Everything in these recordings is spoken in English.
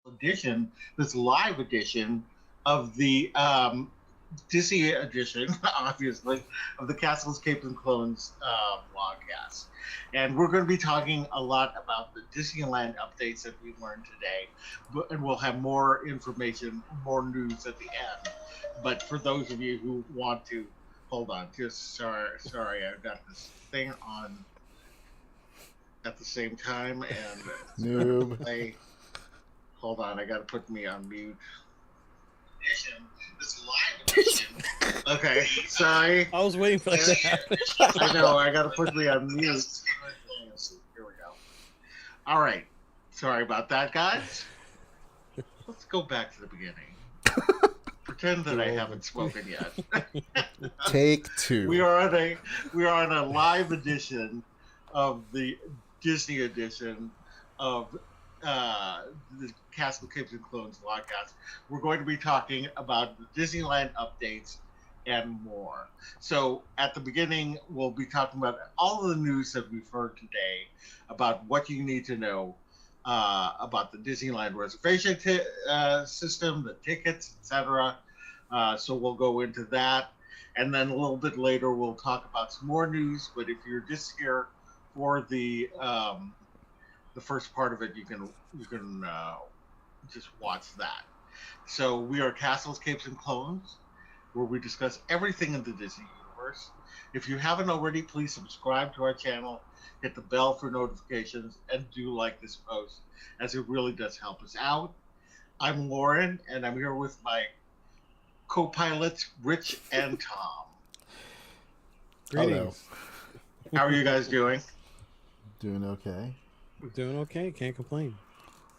edition, this live edition of the Disney edition, obviously, of the Castles, Capes, and Clones vlogcast. And we're going to be talking a lot about the Disneyland updates that we learned today, and we'll have more information, more news at the end. But for those of you who want to, hold on, just sorry, I've got this thing on at the same time, and Noob. I hold on, I got to put me on mute. This live edition. Okay, sorry. I was waiting for that to happen. I know, I got to put me on mute. Here we go. All right, sorry about that, guys. Let's go back to the beginning. Pretend that I haven't spoken yet. Take two. We are on a live edition of the Disney edition of the Castle Capes and Clones podcast. We're going to be talking about the Disneyland updates and more. So at the beginning, we'll be talking about all of the news that we've heard today about what you need to know about the Disneyland reservation system, the tickets, etc. So we'll go into that. And then a little bit later, we'll talk about some more news. But if you're just here for the first part of it, you can just watch that. So we are Castles, Capes, and Clones, where we discuss everything in the Disney universe. If you haven't already, please subscribe to our channel, hit the bell for notifications, and do like this post, as it really does help us out. I'm Loren, and I'm here with my co-pilots, Rich and Thom. Greetings. How are you guys doing? Doing okay. Doing okay. Can't complain.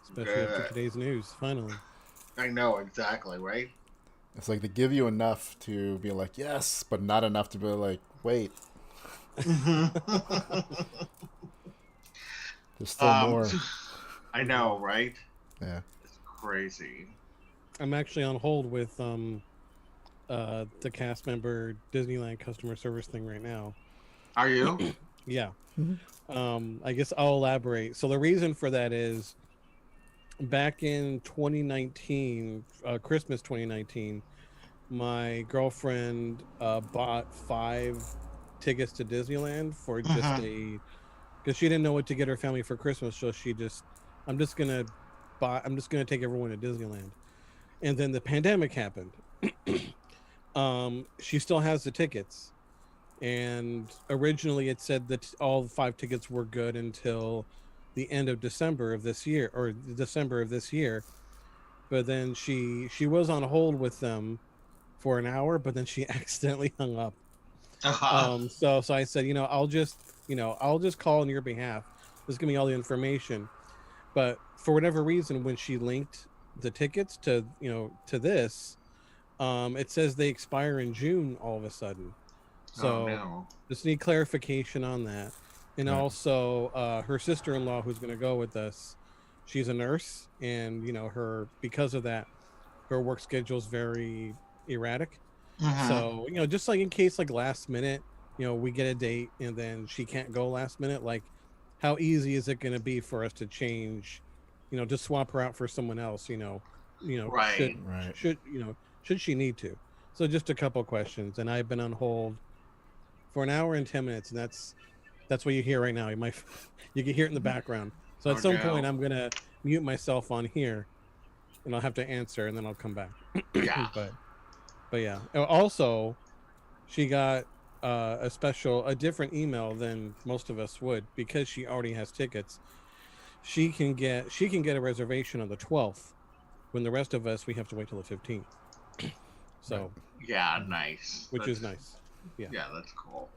Especially after today's news, finally. I know, exactly, right? It's like they give you enough to be like, yes, but not enough to be like, wait. There's still more. I know, right? Yeah. It's crazy. I'm actually on hold with the cast member Disneyland customer service thing right now. Are you? Yeah. I guess I'll elaborate. So the reason for that is back in 2019, Christmas 2019, my girlfriend bought 5 tickets to Disneyland for just because she didn't know what to get her family for Christmas. So I'm just gonna take everyone to Disneyland. And then the pandemic happened. She still has the tickets. And originally it said that all 5 tickets were good until the end of December of this year, or December of this year. But then she was on hold with them for an hour, but then she accidentally hung up. So I said, I'll just call on your behalf. Just give me all the information. But for whatever reason, when she linked the tickets to this, it says they expire in June all of a sudden. So just need clarification on that. And also her sister-in-law, who's going to go with us, she's a nurse, and because of that, her work schedule is very erratic. So just like in case, like last minute, we get a date and then she can't go last minute, like how easy is it going to be for us to change, just swap her out for someone else, right. should she need to. So just a couple questions, and I've been on hold for an hour and 10 minutes, and that's what you hear right now. You can hear it in the background. So at some point I'm gonna mute myself on here, and I'll have to answer, and then I'll come back. Yeah. but yeah. Also, she got a different email than most of us would, because she already has tickets. She can get a reservation on the 12th, when the rest of us, we have to wait till the 15th. So yeah, nice. Which is nice. Yeah, that's cool.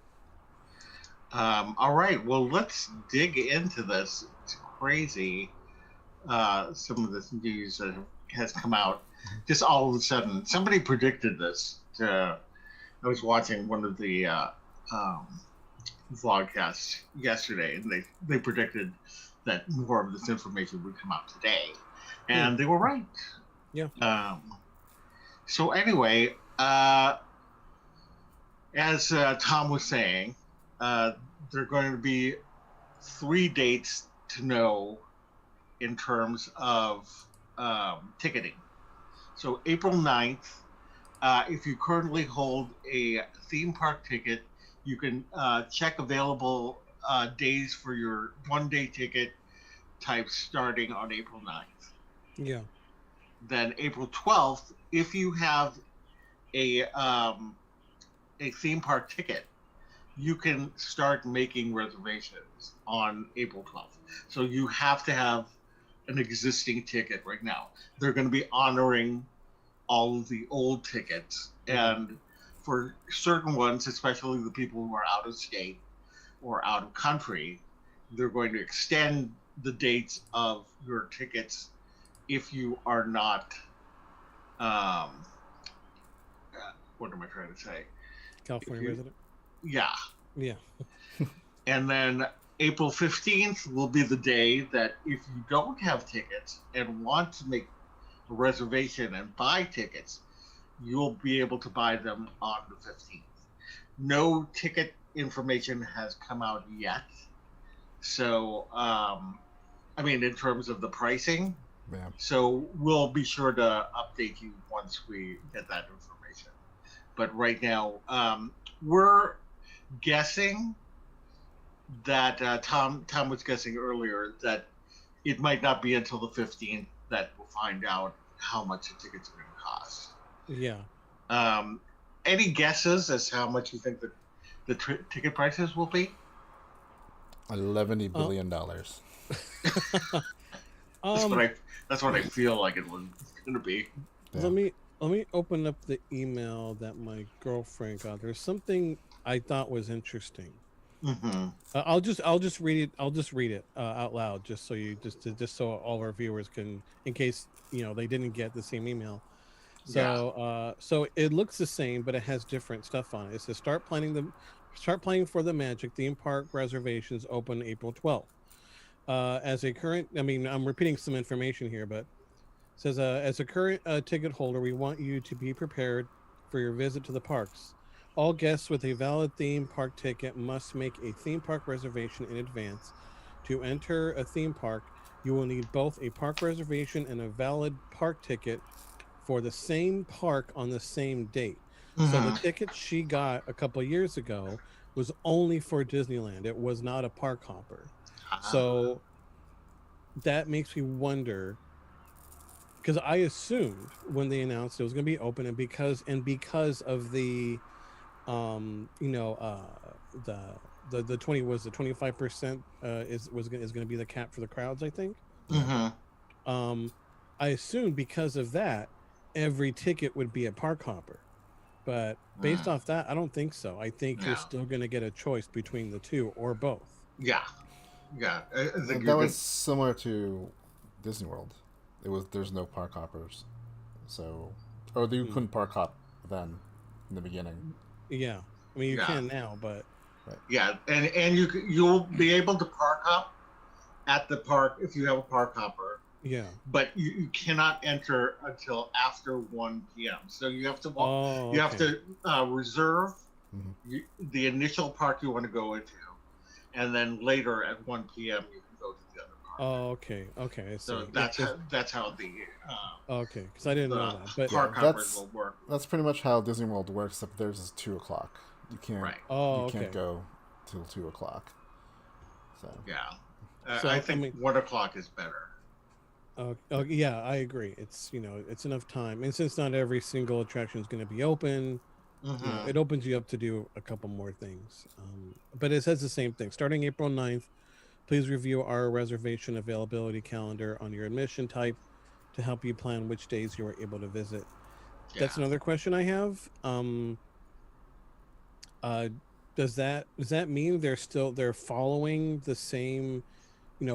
All right, well, let's dig into this. It's crazy. Some of this news that has come out just all of a sudden. Somebody predicted this. I was watching one of the vlogcasts yesterday, and they predicted that more of this information would come out today, and they were right. Yeah. So anyway, as Thom was saying, there are going to be 3 dates to know in terms of ticketing. So April 9th, if you currently hold a theme park ticket, you can check available days for your 1 day ticket type starting on April 9th. Yeah. Then April 12th, if you have a theme park ticket, you can start making reservations on April 12th. So you have to have an existing ticket right now. They're going to be honoring all of the old tickets. And for certain ones, especially the people who are out of state or out of country, they're going to extend the dates of your tickets if you are not, what am I trying to say? California resident. Yeah. Yeah. And then April 15th will be the day that if you don't have tickets and want to make a reservation and buy tickets, you'll be able to buy them on the 15th. No ticket information has come out yet. So, I mean, in terms of the pricing. Yeah. So we'll be sure to update you once we get that information. But right now, we're guessing that Thom was guessing earlier that it might not be until the 15th that we'll find out how much the tickets are going to cost. Yeah. Any guesses as to how much you think the ticket prices will be? $11 billion. That's what I feel like it's going to be. Yeah. Let me open up the email that my girlfriend got. There's something I thought was interesting. Mm-hmm. I'll just read it. I'll just read it out loud, just so you just so all our viewers can, in case they didn't get the same email. So so it looks the same, but it has different stuff on it. It says start planning for the Magic theme park reservations open April 12th. As a current, I mean, I'm repeating some information here, but it says as a current ticket holder, we want you to be prepared for your visit to the parks. All guests with a valid theme park ticket must make a theme park reservation in advance. To enter a theme park, you will need both a park reservation and a valid park ticket for the same park on the same date. Mm-hmm. So the ticket she got a couple years ago was only for Disneyland. It was not a park hopper. So that makes me wonder, because I assumed when they announced it was going to be open, and because of the the 25% is going to be the cap for the crowds, I think. Mm-hmm. I assumed because of that every ticket would be a park hopper, but based off that, I don't think so. I think you're still going to get a choice between the two or both. Yeah. I think that was similar to Disney World. There's no park hoppers, so you couldn't park hop then in the beginning. Yeah, I mean you can now, but yeah, and you'll be able to park hop at the park if you have a park hopper. Yeah, but you cannot enter until after 1 p.m. So you have to walk. You have to reserve the initial park you want to go into, and then later at 1 p.m. you can go to the other park. Oh, okay. I see. So that's how the okay, because I didn't know that. But park hoppers will work. That's pretty much how Disney World works. Except theirs is 2:00. You can't. Right. Can't go till 2:00. So yeah, So, I think 1 o'clock is better. Yeah, I agree. It's it's enough time, and since not every single attraction is going to be open, it opens you up to do a couple more things. But it says the same thing. Starting April 9th, please review our reservation availability calendar on your admission type to help you plan which days you are able to visit. Yeah. That's another question I have. Does that mean they're following the same?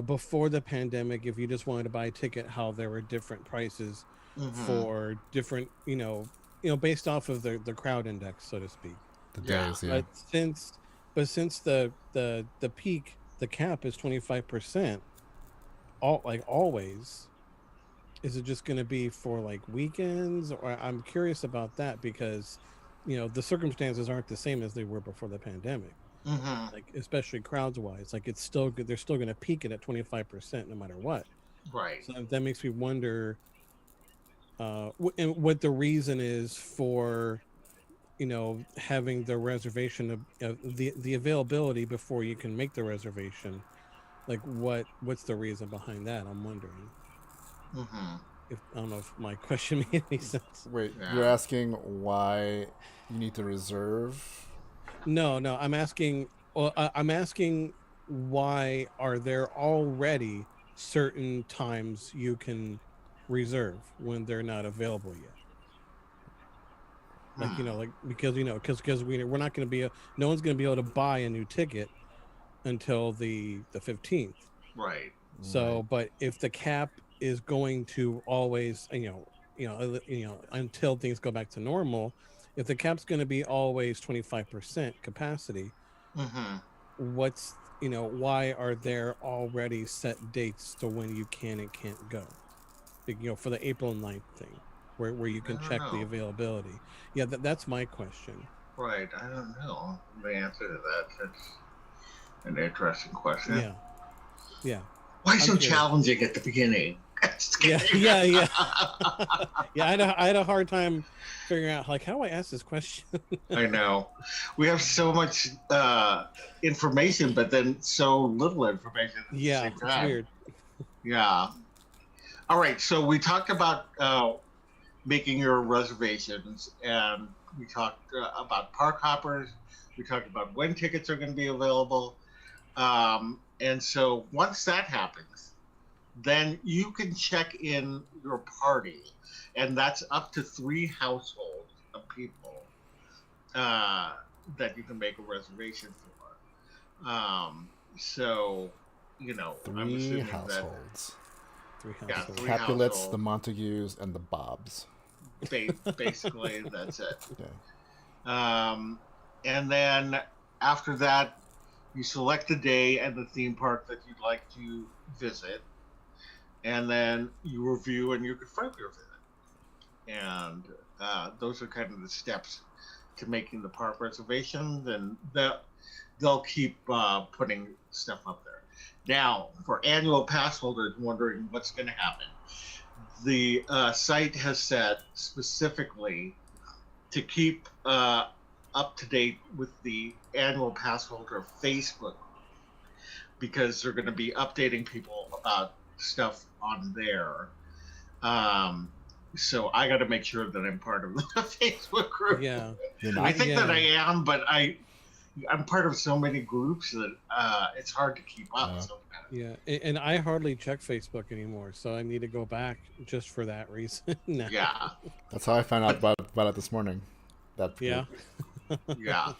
Before the pandemic, if you just wanted to buy a ticket, how there were different prices for different, based off of the crowd index, so to speak. The days, yeah. But since the peak, the cap is 25%, always, is it just going to be for like weekends? Or I'm curious about that because, the circumstances aren't the same as they were before the pandemic. Like especially crowds wise, like it's still good. They're still going to peak it at 25% no matter what. Right. So that makes me wonder and what the reason is for having the reservation of the availability before you can make the reservation. Like what's the reason behind that? I'm wondering. Mm-hmm. If I don't know if my question made any sense. Wait, you're Yeah. asking why you need to reserve? No, I'm asking. Well, I'm asking why are there already certain times you can reserve when they're not available yet? Like Hmm. like because we're not going to be no one's going to be able to buy a new ticket until the 15th. Right. Right. So, but if the cap is going to always, until things go back to normal, if the cap's going to be always 25% capacity, Mm-hmm. why are there already set dates to when you can and can't go? Like, for the April 9th thing, where you can I don't check the know. availability. Yeah, that's my question. Right. I don't know the answer to that. That's an interesting question. Yeah, yeah, Why I'm so curious. challenging at the beginning? Just Yeah, kidding. yeah, yeah. Yeah, I had a hard time figuring out like how do I ask this question. I know. We have so much information, but then so little information at the Yeah, same it's time. weird. Yeah. All right. So we talked about making your reservations, and we talked about park hoppers. We talked about when tickets are going to be available. And so once that happens, then you can check in your party, and that's up to 3 households of people uh, that you can make a reservation for. So, I'm Three assuming that, households: Three yeah, the households. three Capulets, the households. Montagues, and the Bobs. Basically, that's it. Okay. Um, and then after that, you select a day and the theme park that you'd like to visit, and then you review and you confirm your visit. And those are kind of the steps to making the park reservations, and they'll keep putting stuff up there. Now, for annual pass holders wondering what's going to happen, the site has said specifically to keep up to date with the annual pass holder Facebook, because they're going to be updating people about stuff on there. Um, so I got to make sure that I'm part of the Facebook group. Yeah, You're I not? think that I yeah, am, but I'm part of so many groups that it's hard to keep up sometimes. yeah. And I hardly check Facebook anymore, so I need to go back just for that reason now. Yeah, That's how I found out but about it this morning. That Yeah, group. yeah,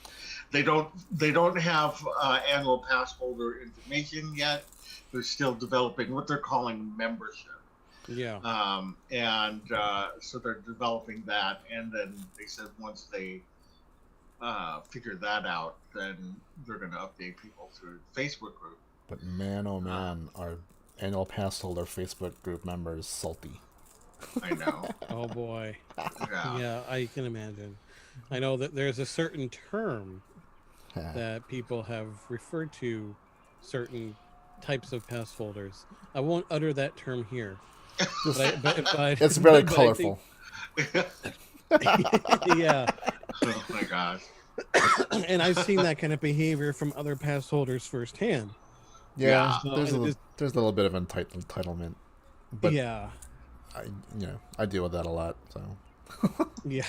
they don't have annual pass holder information yet. They're still developing what they're calling membership. yeah, And so they're developing that, and then they said once they figure that out, then they're going to update people through the Facebook group. But man, oh Uh, man, our annual pass holder Facebook group members salty. I know. oh boy. Yeah. Yeah, I can imagine. I know that there's a certain term that people have referred to certain types of pass holders. I won't utter that term here, but It's very but I think colorful. yeah. Oh my gosh. And I've seen that kind of behavior from other pass holders firsthand. Yeah, Yeah. So there's and a there's a little bit of entitlement, but yeah, I I deal with that a lot. So yeah,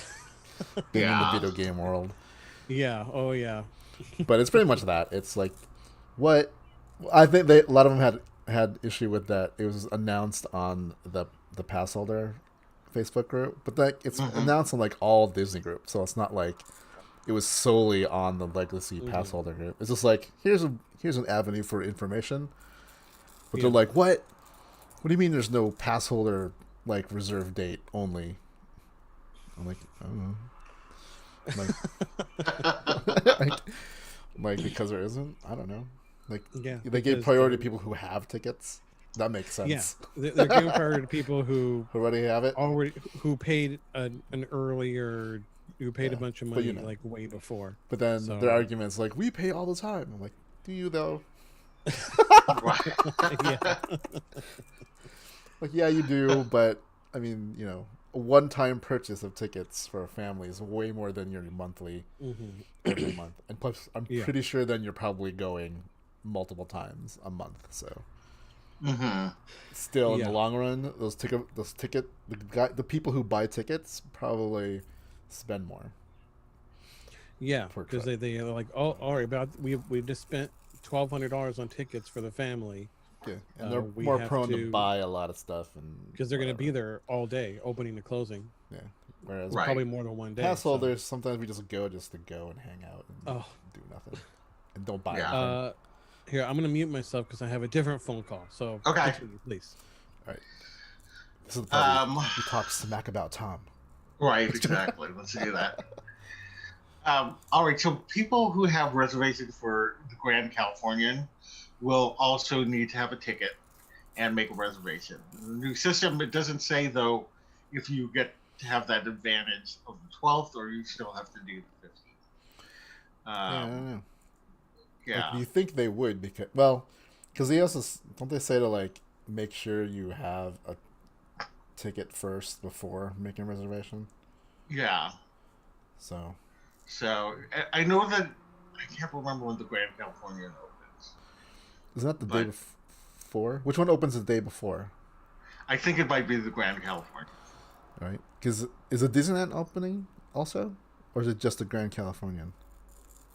being in the Yeah. video game world, yeah. Oh yeah, but it's pretty much that. It's like what I think a lot of them had issue with that. It was announced on the pass holder Facebook group, but that it's Hmm. announced on like all Disney groups, so it's not like it was solely on the legacy pass hmm, holder group. It's just like here's an avenue for information, but they're yeah, like, what do you mean there's no pass holder like reserve date only? I'm like, oh, like, like because there isn't. I don't know. Like yeah. they gave Because priority they're to people who have tickets. That makes yeah sense. they're giving priority to people who Who already have it. already who paid an earlier who paid a Yeah, bunch of but money like way before. But then their So arguments like we pay all the time. I'm like, do you though? yeah, Like yeah, you do, but I mean, one-time purchase of tickets for a family is way more than your monthly Mm-hmm. every month. And plus, I'm Yeah. pretty sure then you're probably going multiple times a month. So Mm-hmm. still, in the Yeah. long run, the people who buy tickets probably spend more. Yeah, Per because trip. they're like, oh, all right, about we just spent $1,200 on tickets for the family. Yeah, and they're We more have prone to to, buy a lot of stuff and because they're going to whatever. be there all day, opening to closing, Yeah, whereas Right. probably more than one day. pass So, holders, sometimes we just go to go and hang out and oh, do nothing and don't buy Yeah. anything. here I'm going to mute myself because I have a different phone call. So Okay. continue, please. All right, this is the part Um, we talk smack about Thom. right, exactly. Let's do that. All right, so people who have reservations for the Grand Californian will also need to have a ticket and make a reservation. The new system, it doesn't say, though, if you get to have that advantage of the 12th or you still have to do the 15th. I don't know. Yeah. Like, you think they would because they also don't they say to like make sure you have a ticket first before making a reservation. Yeah. So I know that I can't remember when the Grand Californian opens. isn't that the day before? Which one opens the day before? I think it might be the Grand Californian. Right? Because is it Disneyland opening also, or is it just the Grand Californian?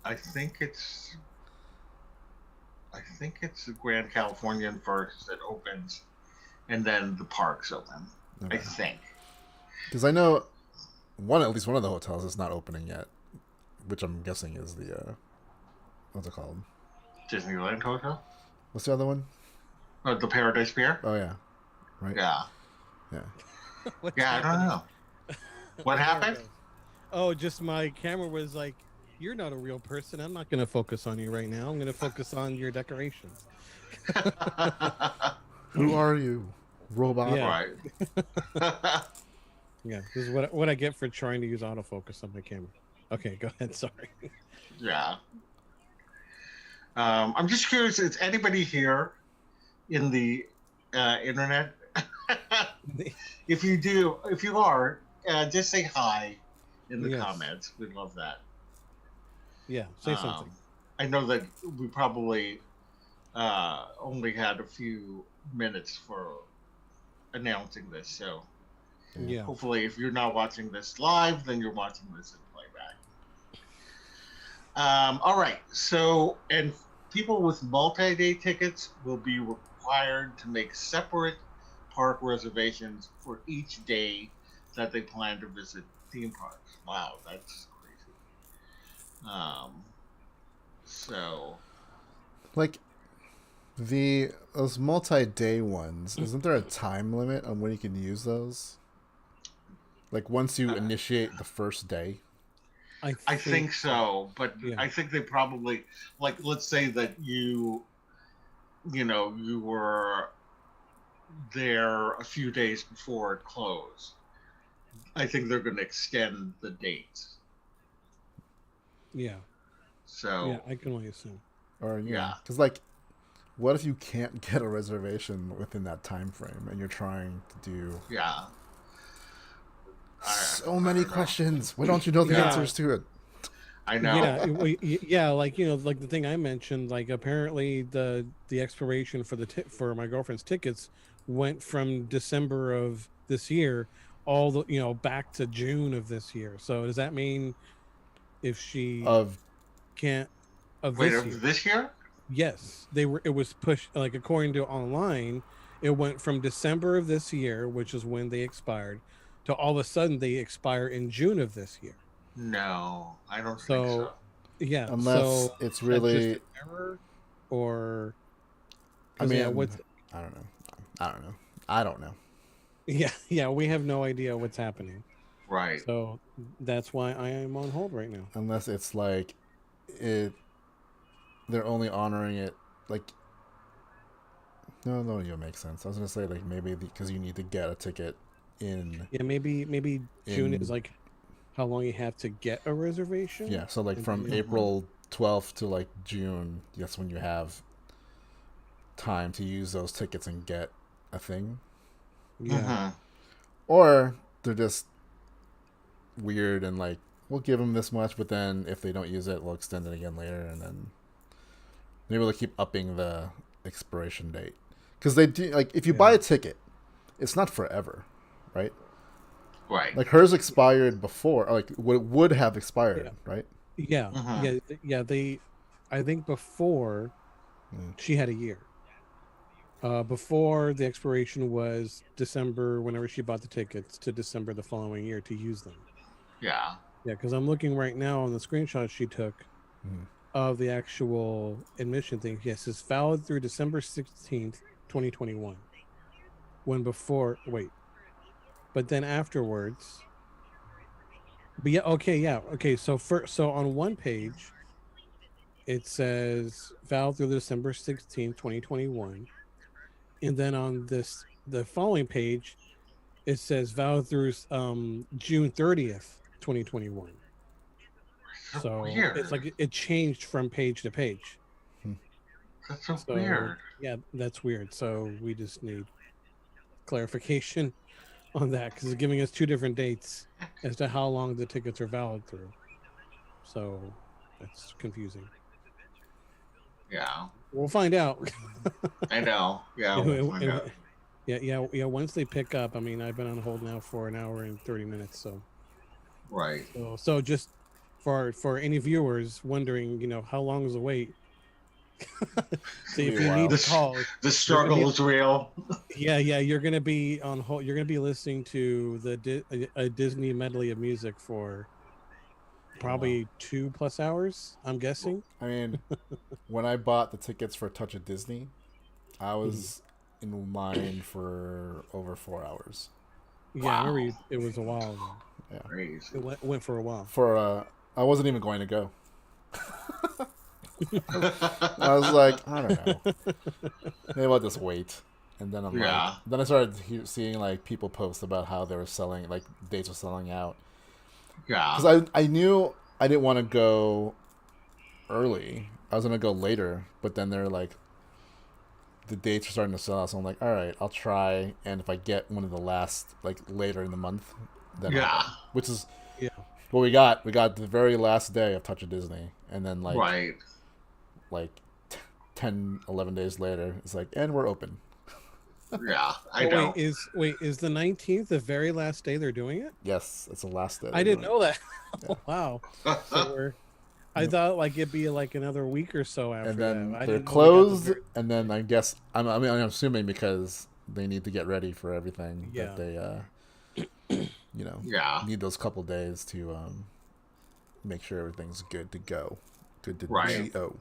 I think it's the Grand Californian first that opens, and then the parks open. Okay. I think. Because I know at least one of the hotels is not opening yet, which I'm guessing is the what's it called? Disneyland Hotel? What's the other one? The Paradise Pier? Oh yeah, right. Yeah. What's Yeah, I don't happening? know. What happened? Oh, just my camera was like, you're not a real person. I'm not going to focus on you right now. I'm going to focus on your decorations. Who are you, robot? Yeah. Right. Yeah, this is what I get for trying to use autofocus on my camera. Okay, go ahead. Sorry. Yeah. I'm just curious, is anybody here in the internet? If you are, just say hi in the Yes. comments. We'd love that. Yeah, say something. I know that we probably only had a few minutes for announcing this, so Yeah. hopefully if you're not watching this live, then you're watching this in playback. All right, so, and people with multi-day tickets will be required to make separate park reservations for each day that they plan to visit theme parks. Wow, that's crazy. So Like those multi-day ones, isn't there a time limit on when you can use those? Like once you initiate the first day? I think so, but Yeah. I think they probably, like, let's say that you were there a few days before it closed. I think they're going to extend the dates. Yeah. So Yeah, I can only assume. Or Yeah. because like, what if you can't get a reservation within that time frame and you're trying to do yeah. so many questions? Why don't you know the Yeah. answers to it? I know. Yeah, like like the thing I mentioned, like apparently the expiration for for my girlfriend's tickets went from December of this year all the back to June of this year. So does that mean if she Of can't of Wait, this of year? this year? Yes, it was pushed, like according to online, it went from December of this year, which is when they expired, to all of a sudden they expire in June of this year. No, I don't think So so. yeah, unless so it's is that really, just an error, or I 'cause, mean, yeah, what's I don't know. yeah, we have no idea what's happening. Right. So that's why I am on hold right now. Unless it's like they're only honoring it like. No, no, it makes sense. I was gonna say like maybe because you need to get a ticket in. Yeah, maybe June In- is like how long you have to get a reservation. Yeah, so like And from then- April 12th to like June, that's when you have time to use those tickets and get a thing. Yeah. Mhm. Or they're just weird and like we'll give them this much, but then if they don't use it, we'll extend it again later, and then maybe they'll keep upping the expiration date because they do like if you buy a ticket, it's not forever, right? Right. Like hers expired before, like would have expired, right? Yeah, They, I think before she had a year. Before the expiration was December, whenever she bought the tickets, to December the following year to use them. Yeah. Yeah, because I'm looking right now on the screenshot she took of the actual admission thing. Yes, it's valid through December 16th, 2021. When before, but then afterwards. But okay. So on one page, it says valid through December 16th, 2021. And then on the following page, it says valid through June 30th, 2021. So weird. it's like it changed from page to page. That's so weird. Yeah, that's weird. So we just need clarification on that because it's giving us two different dates as to how long the tickets are valid through. So that's confusing. Yeah. We'll find out. I know. Yeah. We'll find out. Yeah. Once they pick up, I mean, I've been on hold now for an hour and 30 minutes. So. Right. So just for any viewers wondering, how long is the wait? So if you need to call, the struggle is real. Yeah, you're gonna be on hold. You're gonna be listening to a Disney medley of music for probably 2+ hours. I'm guessing. I mean, when I bought the tickets for Touch of Disney, I was in line for over 4 hours. Yeah, I remember it was a while ago. Yeah, crazy. It went for a while. I wasn't even going to go. I was like, I don't know. Maybe I'll just wait. And then then I started seeing like people post about how they were selling, like dates were selling out. Yeah. Because I knew I didn't want to go early. I was gonna go later, but then they're like, the dates are starting to sell out. So I'm like, all right, I'll try. And if I get one of the last, like later in the month, then which is what we got. We got the very last day of Touch of Disney, and then like 10, 11 days later, it's like, and we're open. Yeah, I know. Is the 19th the very last day they're doing it? Yes, it's the last day. I didn't know that. Yeah. Wow. I thought like it'd be like another week or so after and then that. They're closed, and then I guess I'm assuming because they need to get ready for everything that they need those couple days to make sure everything's good to go, good to go.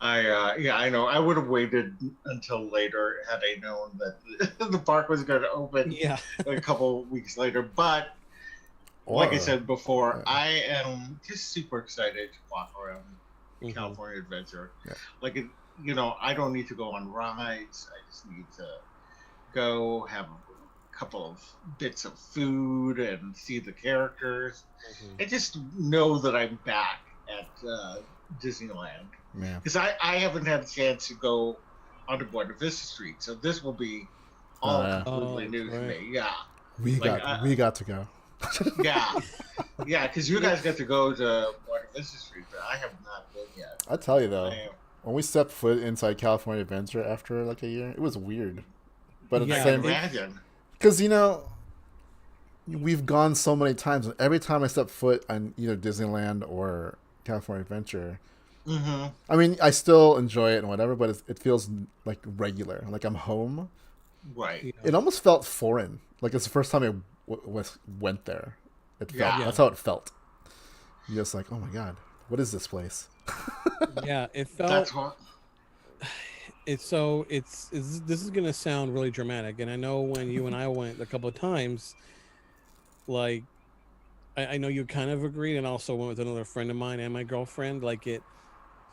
I know. I would have waited until later had I known that the park was going to open a couple weeks later. But like I said before, I am just super excited to walk around California Adventure. Yeah. Like, I don't need to go on rides. I just need to go have a couple of bits of food and see the characters and just know that I'm back at Disneyland. Because I haven't had a chance to go onto Buena Vista Street, so this will be all completely new to me. Yeah, we got to go. yeah, because you guys got to go to Buena Vista Street, but I have not been yet. I tell you though, when we stepped foot inside California Adventure after like a year, it was weird. But at the same imagine. Because we've gone so many times, and every time I step foot on either Disneyland or California Adventure. I mean, I still enjoy it and whatever, but it feels like regular, like I'm home. Right. It almost felt foreign, like it's the first time I went there. It felt that's how it felt. You're just like, oh my god, what is this place? Yeah, it felt. That's what. This is gonna sound really dramatic, and I know when you and I went a couple of times, like, I know you kind of agreed, and also went with another friend of mine and my girlfriend. Like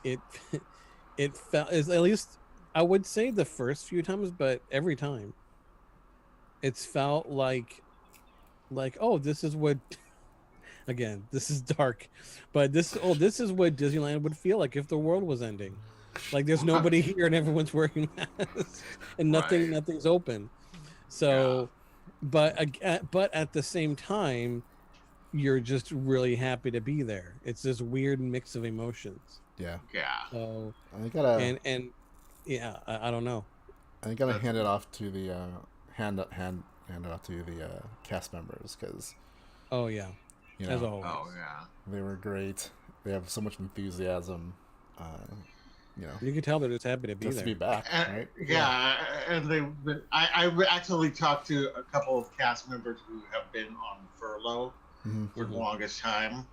it felt, at least I would say the first few times, but every time it's felt like this is what, again, this is dark, but this is what Disneyland would feel like if the world was ending. Like there's nobody here and everyone's wearing masks and nothing's open. So but at the same time, you're just really happy to be there. It's this weird mix of emotions. Yeah. Yeah. So I gotta and yeah, I don't know. That's, hand it off to the hand it off to the cast members because Oh yeah, you as know always. oh yeah. they were great. They have so much enthusiasm. Uh, You can tell they're just happy to be just there. to be back, right? Yeah, and I actually talked to a couple of cast members who have been on furlough Mm-hmm. for the longest time,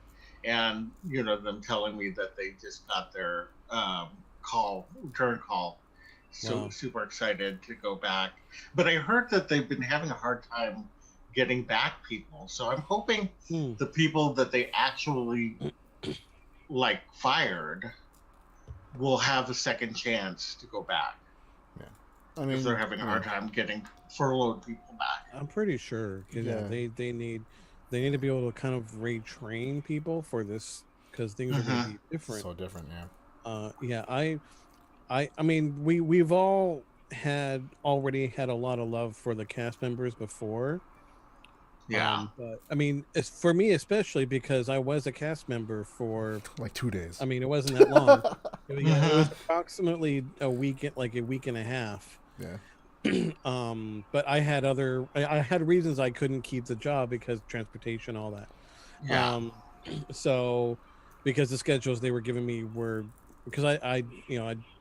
and them telling me that they just got their return call, so Wow. super excited to go back. But I heard that they've been having a hard time getting back people, so I'm hoping Hmm. the people that they actually fired will have a second chance to go back I mean, if they're having a hard time getting furloughed people back. I'm pretty sure. 'Cause, Yeah. they need to be able to kind of retrain people for this because things are going to be different. so different, yeah. Yeah, I mean, we've all already had a lot of love for the cast members before. Yeah. But I mean, it's for me especially because I was a cast member for Like 2 days. I mean, it wasn't that long. It was Mhm. approximately a week and a half. Yeah. But I had reasons I couldn't keep the job because transportation, all that. Yeah. So because the schedules they were giving me were because I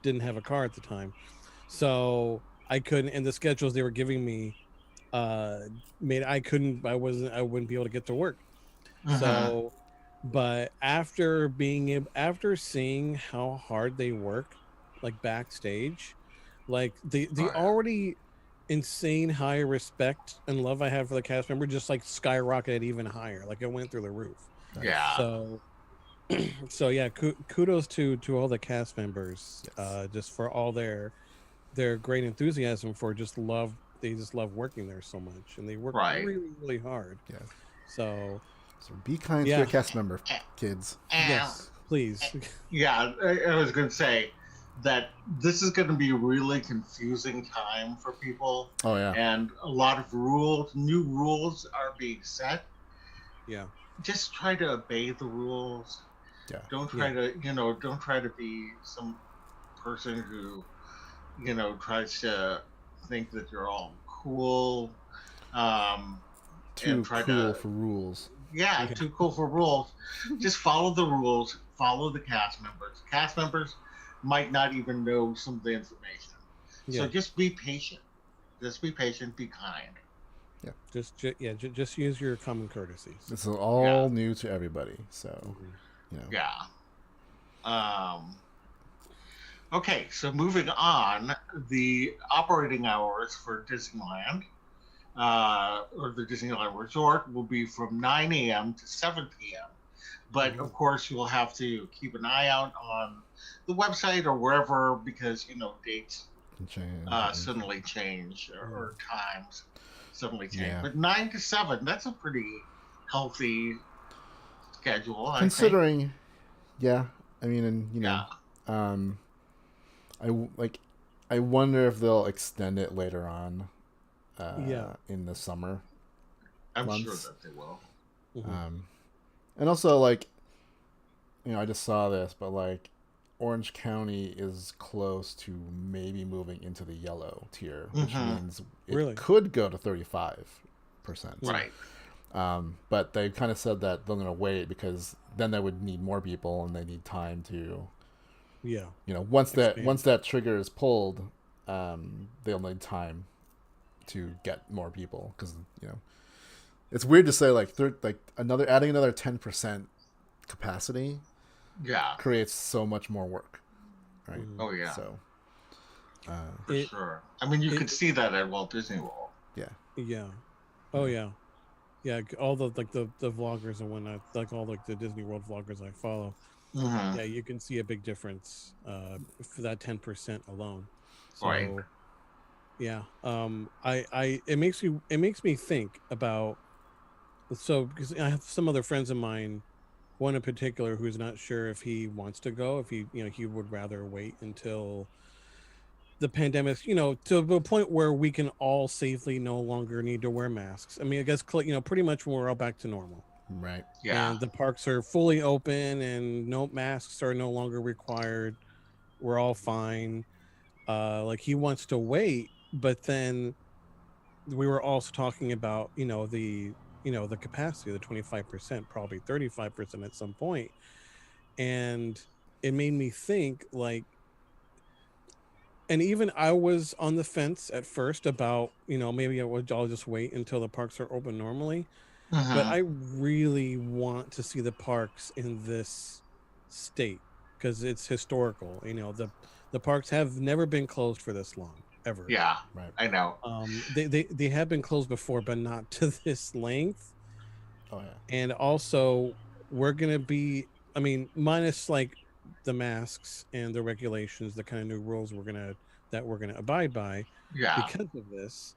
didn't have a car at the time, so I couldn't. And the schedules they were giving me made I wouldn't be able to get to work. Mhm. So, but after seeing how hard they work, like backstage, like the Oh, yeah. already insane high respect and love I have for the cast member just like skyrocketed even higher. Like it went through the roof. Yeah. So yeah, kudos to all the cast members, Yes. just for all their great enthusiasm for just love. They just love working there so much, and they work Right. really really hard. Yeah. So So be kind to Yeah. your cast member, kids. And, yes, please. Yeah, I was going to say that this is going to be a really confusing time for people, Oh yeah. and a lot of new rules are being set. Yeah. Just try to obey the rules. Yeah. Don't try to be some person who tries to think that you're all cool, Too and try cool to for rules. yeah, too cool for rules. Just follow the rules, follow the cast members. Cast members might not even know some of the information, Yeah. so just be patient. Just be patient, be kind. Just use your common courtesies. This is all new to everybody, so Yeah. Okay, so moving on, the operating hours for Disneyland, or the Disneyland Resort, will be from 9 a.m. to 7 p.m. But of course, you'll have to keep an eye out on the website or wherever because dates suddenly change or times suddenly change. Yeah. But 9 to 7, that's a pretty healthy schedule. Considering, yeah, I mean, and I wonder if they'll extend it later on. In the summer. I'm months. sure that they will. And also, like, I just saw this, but like, Orange County is close to maybe moving into the yellow tier, which means it could go to 35%. Right. But they kind of said that they're going to wait because then they would need more people and they need time to. Yeah. Once that trigger is pulled, they'll need time to get more people because it's weird to say adding another 10% capacity creates so much more work, right? Oh yeah. So for sure. I mean, you could see that at Walt Disney World. Yeah. Oh yeah. Yeah, all the the vloggers and whatnot, like all the Disney World vloggers I follow. Yeah, you can see a big difference for that 10% alone. So, right. Yeah. It makes me think about. So because I have some other friends of mine, one in particular who's not sure if he wants to go, if he would rather wait until the pandemic, to the point where we can all safely no longer need to wear masks. I mean, I guess, pretty much we're all back to normal. Right. Yeah. And the parks are fully open and no masks are no longer required. We're all fine. Like he wants to wait, but then we were also talking about, the capacity, the 25%, probably 35% at some point. And it made me think like, and even I was on the fence at first about, maybe I'll just wait until the parks are open normally. But Hmm. I really want to see the parks in this state because it's historical. The parks have never been closed for this long, ever. Yeah. Right. I know. They have been closed before, but not to this length. Oh yeah. And also, we're gonna be, I mean, minus like the masks and the regulations, the kind of new rules we're gonna abide by Yeah. because of this.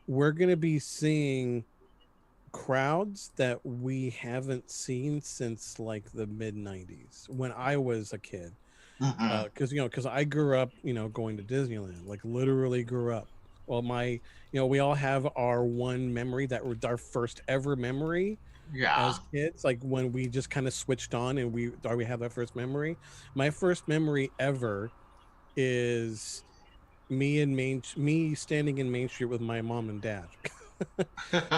We're gonna be seeing crowds that we haven't seen since like the mid 90s when I was a kid. Hmm. Because I grew up, going to Disneyland, like literally grew up. Well, we all have our one memory that was our first ever memory Yeah. as kids, like when we just kind of switched on and we have that first memory. My first memory ever is me standing in Main Street with my mom and dad.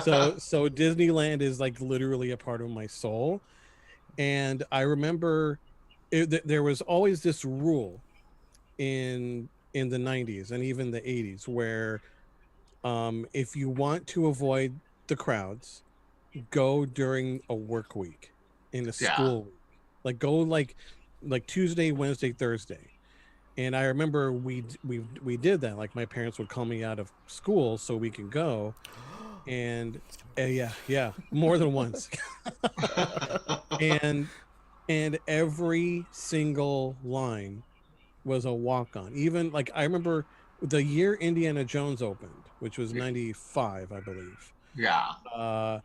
So Disneyland is like literally a part of my soul. And I remember there was always this rule in the 90s and even the 80s where if you want to avoid the crowds, go during a work week, in a Yeah. school week. Like go like Tuesday, Wednesday, Thursday. And I remember we did that. Like my parents would call me out of school so we can go. And yeah, more than once. and and every single line was a walk on. Even like I remember the year Indiana Jones opened, which was 95, I believe. Yeah. Uh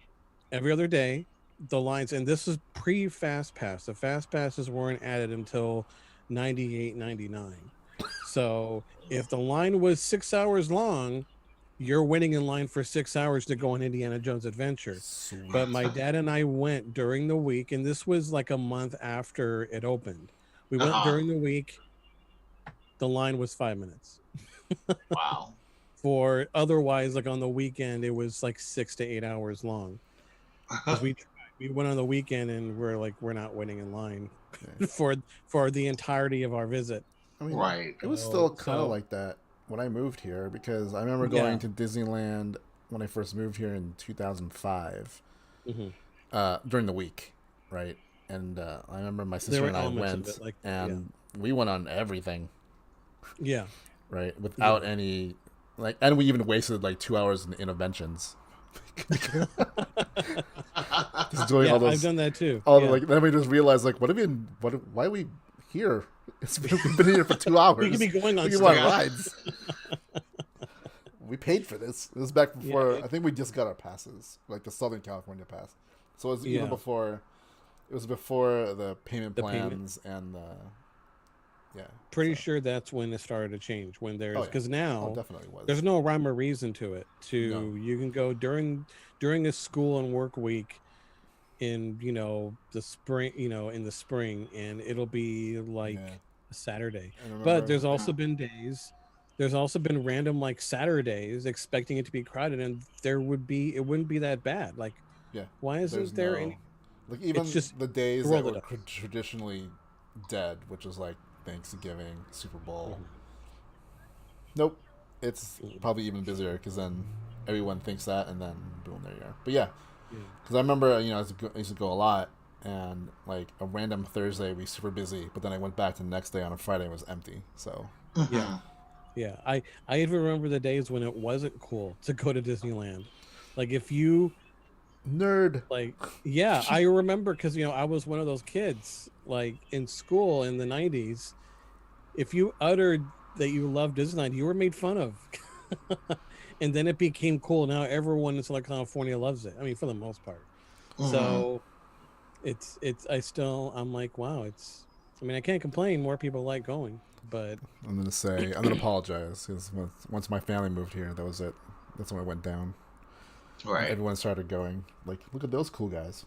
every other day, the lines, and this is pre Fast Pass. The Fast Passes weren't added until 98, 99. So if the line was 6 hours long, you're waiting in line for 6 hours to go on Indiana Jones Adventure. Sweet. But my dad and I went during the week, and this was like a month after it opened. We went Uh-huh. during the week. The line was 5 minutes. Wow. For otherwise, like on the weekend, it was like 6 to 8 hours long. Because we went on the weekend and we're not waiting in line Yeah. for the entirety of our visit. I mean, Right. it was So still kind of so like that when I moved here because I remember yeah. going to Disneyland when I first moved here in 2005 Hmm. during the week, right? And I remember my There sister were and I elements of went, it, like and we went on everything, yeah, right? Without yeah. any, like, and we even wasted like 2 hours in interventions. Just doing all Yeah, I've those, done that too. all the, Yeah, like, then we just realized, like, why are we here? We've been here for 2 hours. we could be going on We can want stuff. rides. We paid for this. It was back before. yeah, I think we just got our passes, like the Southern California pass. So it was even yeah. before. It was before the payment The payment. plans and the. Yeah. Pretty So. sure that's when it started to change. When Oh there's yeah. because Oh, now definitely was. there's no rhyme or reason to it. No. You can go during a school and work week in the spring, in the spring, and it'll be like Yeah. a Saturday. I But remember. there's also been days, there's also been random like Saturdays expecting it to be crowded, and it wouldn't be that bad. Like, Yeah. why There's isn't there no. any? Like It's even just the days roll that it were up. traditionally dead, which was like Thanksgiving, Super Bowl. Mhm. Nope. It's Mhm. probably even busier because then everyone thinks that, and then boom, there you are. But yeah, Yeah. because I remember, I used to go a lot, and like a random Thursday, we super busy, but then I went back to the next day on a Friday, it was empty. So, Yeah. Mhm. Yeah. I even remember the days when it wasn't cool to go to Disneyland. Like if you nerd. like yeah, I remember because I was one of those kids like in school in the 90s. If you uttered that you loved Disneyland, you were made fun of. And then it became cool. Now everyone in Southern California loves it. I mean, for the most part. Mhm. So I'm like, wow, I mean, I can't complain. More people like going. But I'm gonna apologize because once my family moved here, that was it. That's when it went down. Right. And everyone started going like, "Look at those cool guys."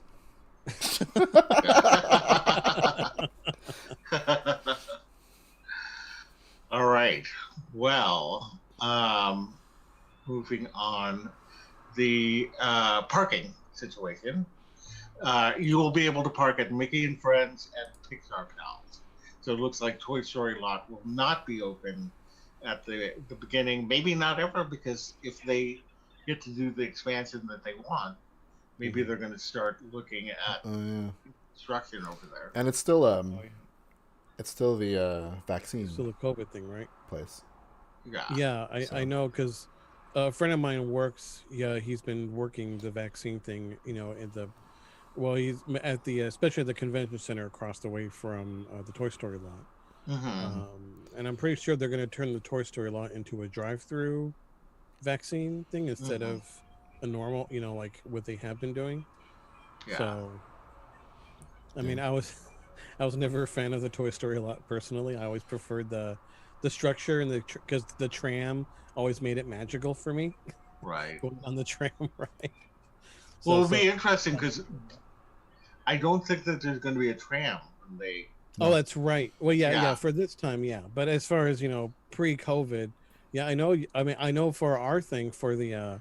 All right. Well, moving on, the parking situation. You will be able to park at Mickey and Friends and Pixar Pals. So it looks like Toy Story lot will not be open at the beginning. Maybe not ever, because if they get to do the expansion that they want, maybe they're going to start looking at Yeah. construction over there. And it's still the vaccine still a COVID thing, right? place. Yeah. I know because a friend of mine works. Yeah, he's been working the vaccine thing. He's at the especially at the convention center across the way from the Toy Story lot. Mm-hmm. And I'm pretty sure they're going to turn the Toy Story lot into a drive-through vaccine thing instead of a normal, like what they have been doing. Yeah. So, I mean, I was never a fan of the Toy Story lot personally. I always preferred the structure and because the tram always made it magical for me. Right. Going on the tram ride. Well, it'll be interesting because I don't think that there's going to be a tram when they. Oh, that's right. Well, yeah, for this time, yeah. But as far as pre-COVID, yeah, I know. I mean, I know for our thing for the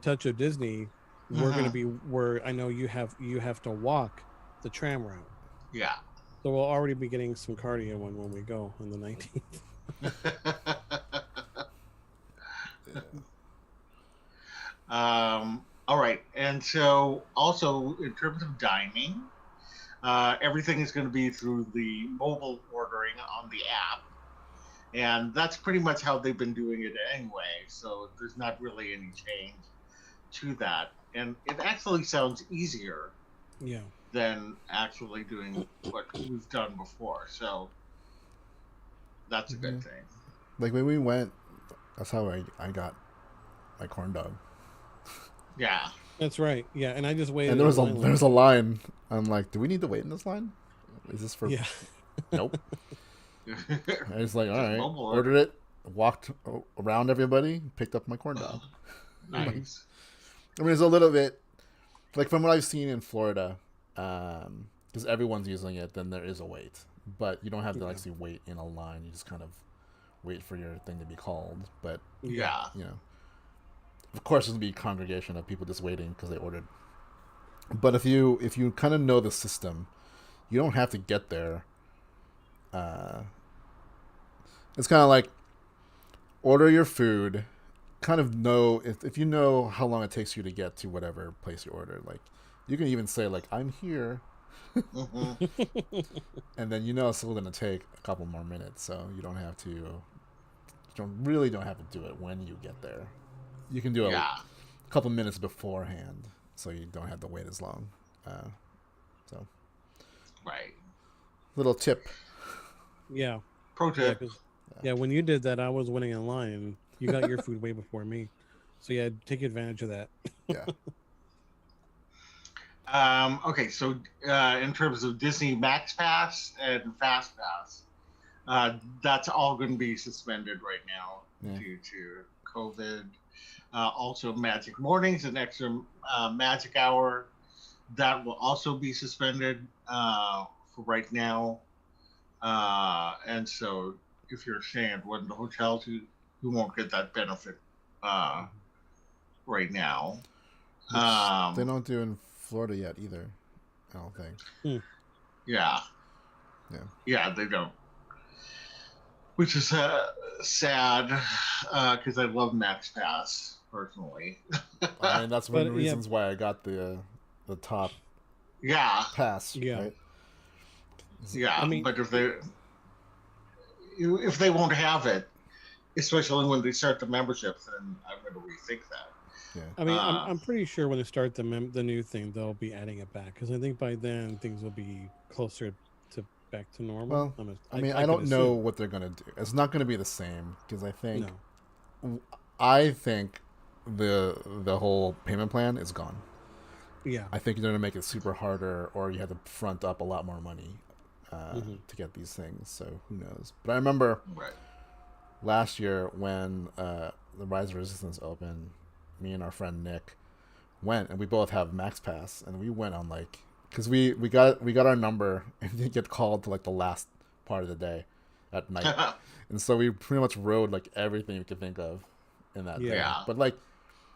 Touch of Disney, we're going to be where I know you have to walk the tram route. Yeah. So we'll already be getting some cardio when we go on the 19th. All right, and so also in terms of dining, everything is going to be through the mobile ordering on the app, and that's pretty much how they've been doing it anyway. So there's not really any change to that, and it actually sounds easier. Yeah. Than actually doing what we've done before. So that's a good thing. Like when we went, that's how I got my corn dog. Yeah. That's right. Yeah, and I just waited. And there was a line. I'm like, do we need to wait in this line? Is this for? Yeah. Nope. I was like, all right, Mobile ordered it, walked around everybody, picked up my corn dog. Nice. I mean, it's a little bit like from what I've seen in Florida. Because everyone's using it, then there is a wait, but you don't have to actually wait in a line. You just kind of wait for your thing to be called. But yeah, of course, there's gonna be a congregation of people just waiting because they ordered. But if you kind of know the system, you don't have to get there. It's kind of like order your food. Kind of know if you know how long it takes you to get to whatever place you ordered, like. You can even say, like, I'm here. And then it's still going to take a couple more minutes. So you don't have to do it when you get there. You can do it a couple minutes beforehand so you don't have to wait as long. Right. Little tip. Yeah. Pro tip. Yeah, when you did that, I was waiting in line. And you got your food way before me. So, yeah, take advantage of that. Yeah. Okay, so in terms of Disney Max Pass and Fast Pass, that's all going to be suspended right now due to COVID. Also, Magic Mornings and Extra Magic Hour, that will also be suspended for right now. And so, if you're staying at one of the hotels, you won't get that benefit right now. They don't do in Florida yet either, I don't think. Yeah, they don't, which is sad because I love Max Pass personally. I mean, that's one of the reasons why I got the top pass. Right? I mean, but if they won't have it, especially when they start the memberships, then I'm going to rethink that. Yeah. I mean, I'm pretty sure when they start the new thing, they'll be adding it back because I think by then things will be closer to back to normal. Well, I don't know what they're gonna do. It's not gonna be the same because I think the whole payment plan is gone. Yeah, I think they're gonna make it super harder, or you have to front up a lot more money to get these things. So who knows? But I remember Right. last year when the Rise of Resistance opened, me and our friend Nick went, and we both have Max Pass, and we went on like because we got our number and didn't get called to like the last part of the day at night, and so we pretty much rode like everything we could think of in that day. Yeah. But like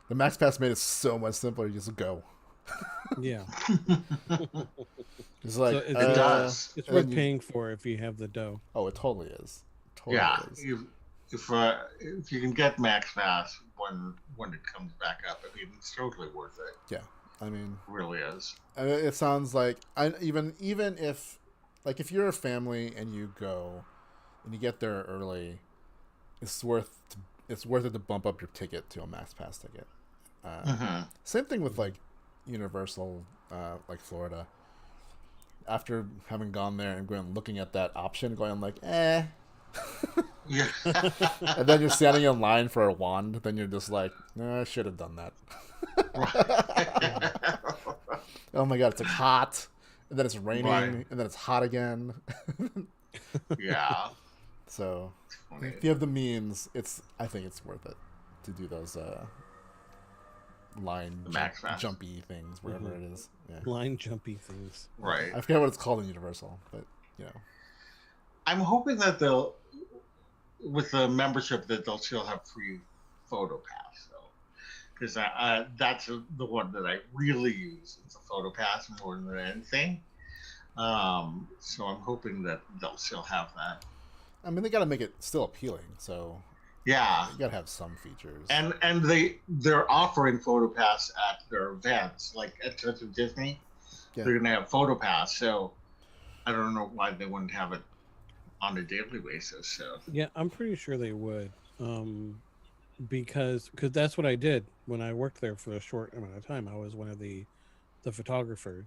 the Max Pass made it so much simpler. You just go. Yeah. It's like So It does. It's and worth then paying for if you have the dough. Oh, it totally is. Totally Yeah. is. If you can get Max Pass when it comes back up, I mean, it's totally worth it. Yeah. I mean, It really is. it sounds like even if like if you're a family and you go and you get there early, it's worth it to bump up your ticket to a Max Pass ticket. Same thing with like Universal, like Florida. After having gone there and going looking at that option, going like, eh. Yeah. And then you're standing in line for a wand. Then you're just like, no, I should have done that. Oh my god, it's like hot, and then it's raining, Right. and then it's hot again. Yeah. So Funny. if you have the means, I think it's worth it to do those line Max Pass. jumpy things, wherever it is. Yeah. Line jumpy things. Right. I forget what it's called in Universal, but you know. I'm hoping that with the membership, that they'll still have free photo pass, though, because that's the one that I really use. It's a photo pass more than anything. So I'm hoping that they'll still have that. I mean, they got to make it still appealing, so Yeah. you got to have some features. And they're offering photo pass at their events, like at Touch of Disney. Yeah. They're gonna have photo pass, so I don't know why they wouldn't have it on a daily basis. So Yeah, I'm pretty sure they would, because that's what I did when I worked there for a short amount of time. I was one of the photographers.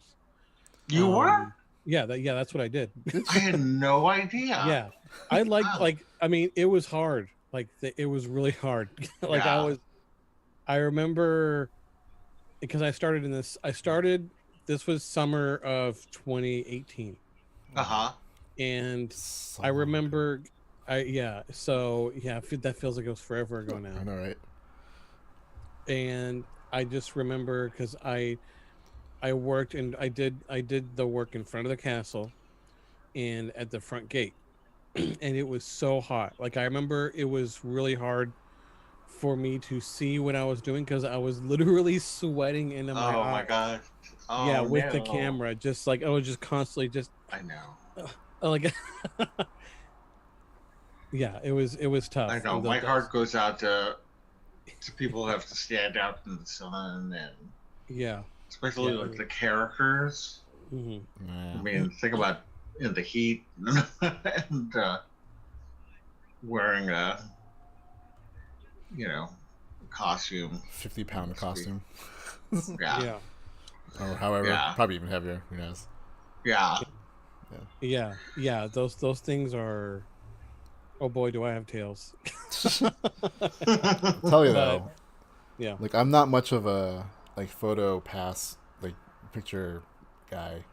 you were? Yeah, that's what I did. I had no idea. Yeah, I liked Wow. I mean, it was hard. Like it was really hard. Like Yeah. I remember because I started this was summer of 2018, Uh-huh. and So I remember that feels like it was forever ago I now. know, right? And I just remember because I worked and I did the work in front of the castle and at the front gate, and it was so hot. Like I remember it was really hard for me to see what I was doing because I was literally sweating into my Oh eyes. my gosh. Oh, Yeah, with the no. camera, just like I was just constantly just I know. like yeah, it was tough. I know. And My heart goes out to people who have to stand out in the sun, and yeah. especially Yeah. like the characters. Hmm. Yeah. I mean, think about in the heat and wearing a costume. 50-pound costume. Yeah. Yeah. Or however, Yeah. probably even heavier. Who knows? Yeah. Yeah. Those things are. Oh boy, do I have tails. I'll tell you though, But, yeah. like I'm not much of a like photo pass like picture guy,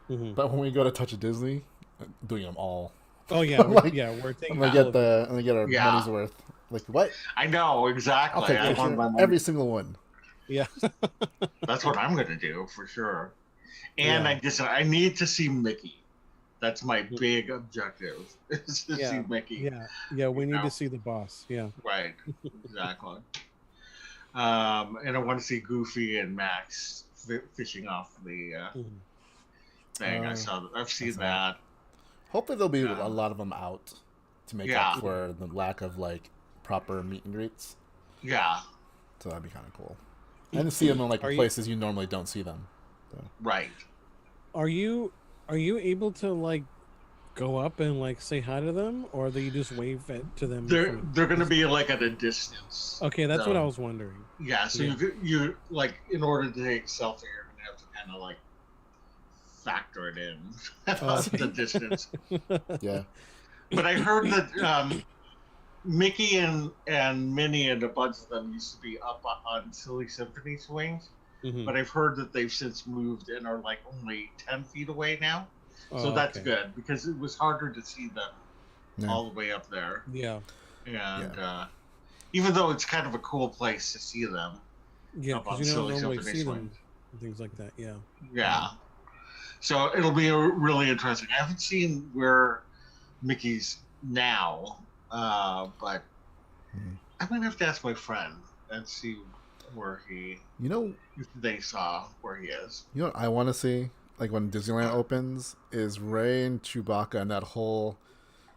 Hmm. but when we go to Touch of Disney, I'm doing them all. Oh yeah, Like, we're taking I'm gonna all of it. I'm gonna get our Yeah. money's worth. Like what? I know exactly. I'll take I want my picture, money. every single one. Yeah. That's what I'm gonna do for sure. And Yeah. I need to see Mickey. That's my big objective. Is to see Mickey. Yeah. We need know? to see the boss. Yeah. Right. Exactly. And I want to see Goofy and Max fishing off the Mhm. thing. Oh, I've seen that's that. Hopefully there'll be Yeah. a lot of them out to make Yeah. up for the lack of like proper meet and greets. Yeah. So that'd be kind of cool. And to see them in like Are you- places you normally don't see them. Right. Are you able to like go up and like say hi to them, or do you just wave to them? They're going to be like at a distance. Okay, that's So- what I was wondering. Yeah. So Yeah. you like in order to take a selfie, you're going to have to kind of like factor it in the distance. Yeah. But I heard that Mickey and Minnie and a bunch of them used to be up on Silly Symphony swings, Mhm. but I've heard that they've since moved and are like only 10 feet away now. So Oh, that's okay. good because it was harder to see them Yeah. all the way up there. Yeah. And even though it's kind of a cool place to see them Yeah, up because on you don't Silly normally Symphony see Swing. them and things like that. Yeah. Yeah. So it'll be really interesting. I haven't seen where Mickey's now, but Mhm. I'm gonna have to ask my friend and see where You know, if they saw where he is. you know what I want to see? Like when Disneyland opens, is Ray and Chewbacca and that whole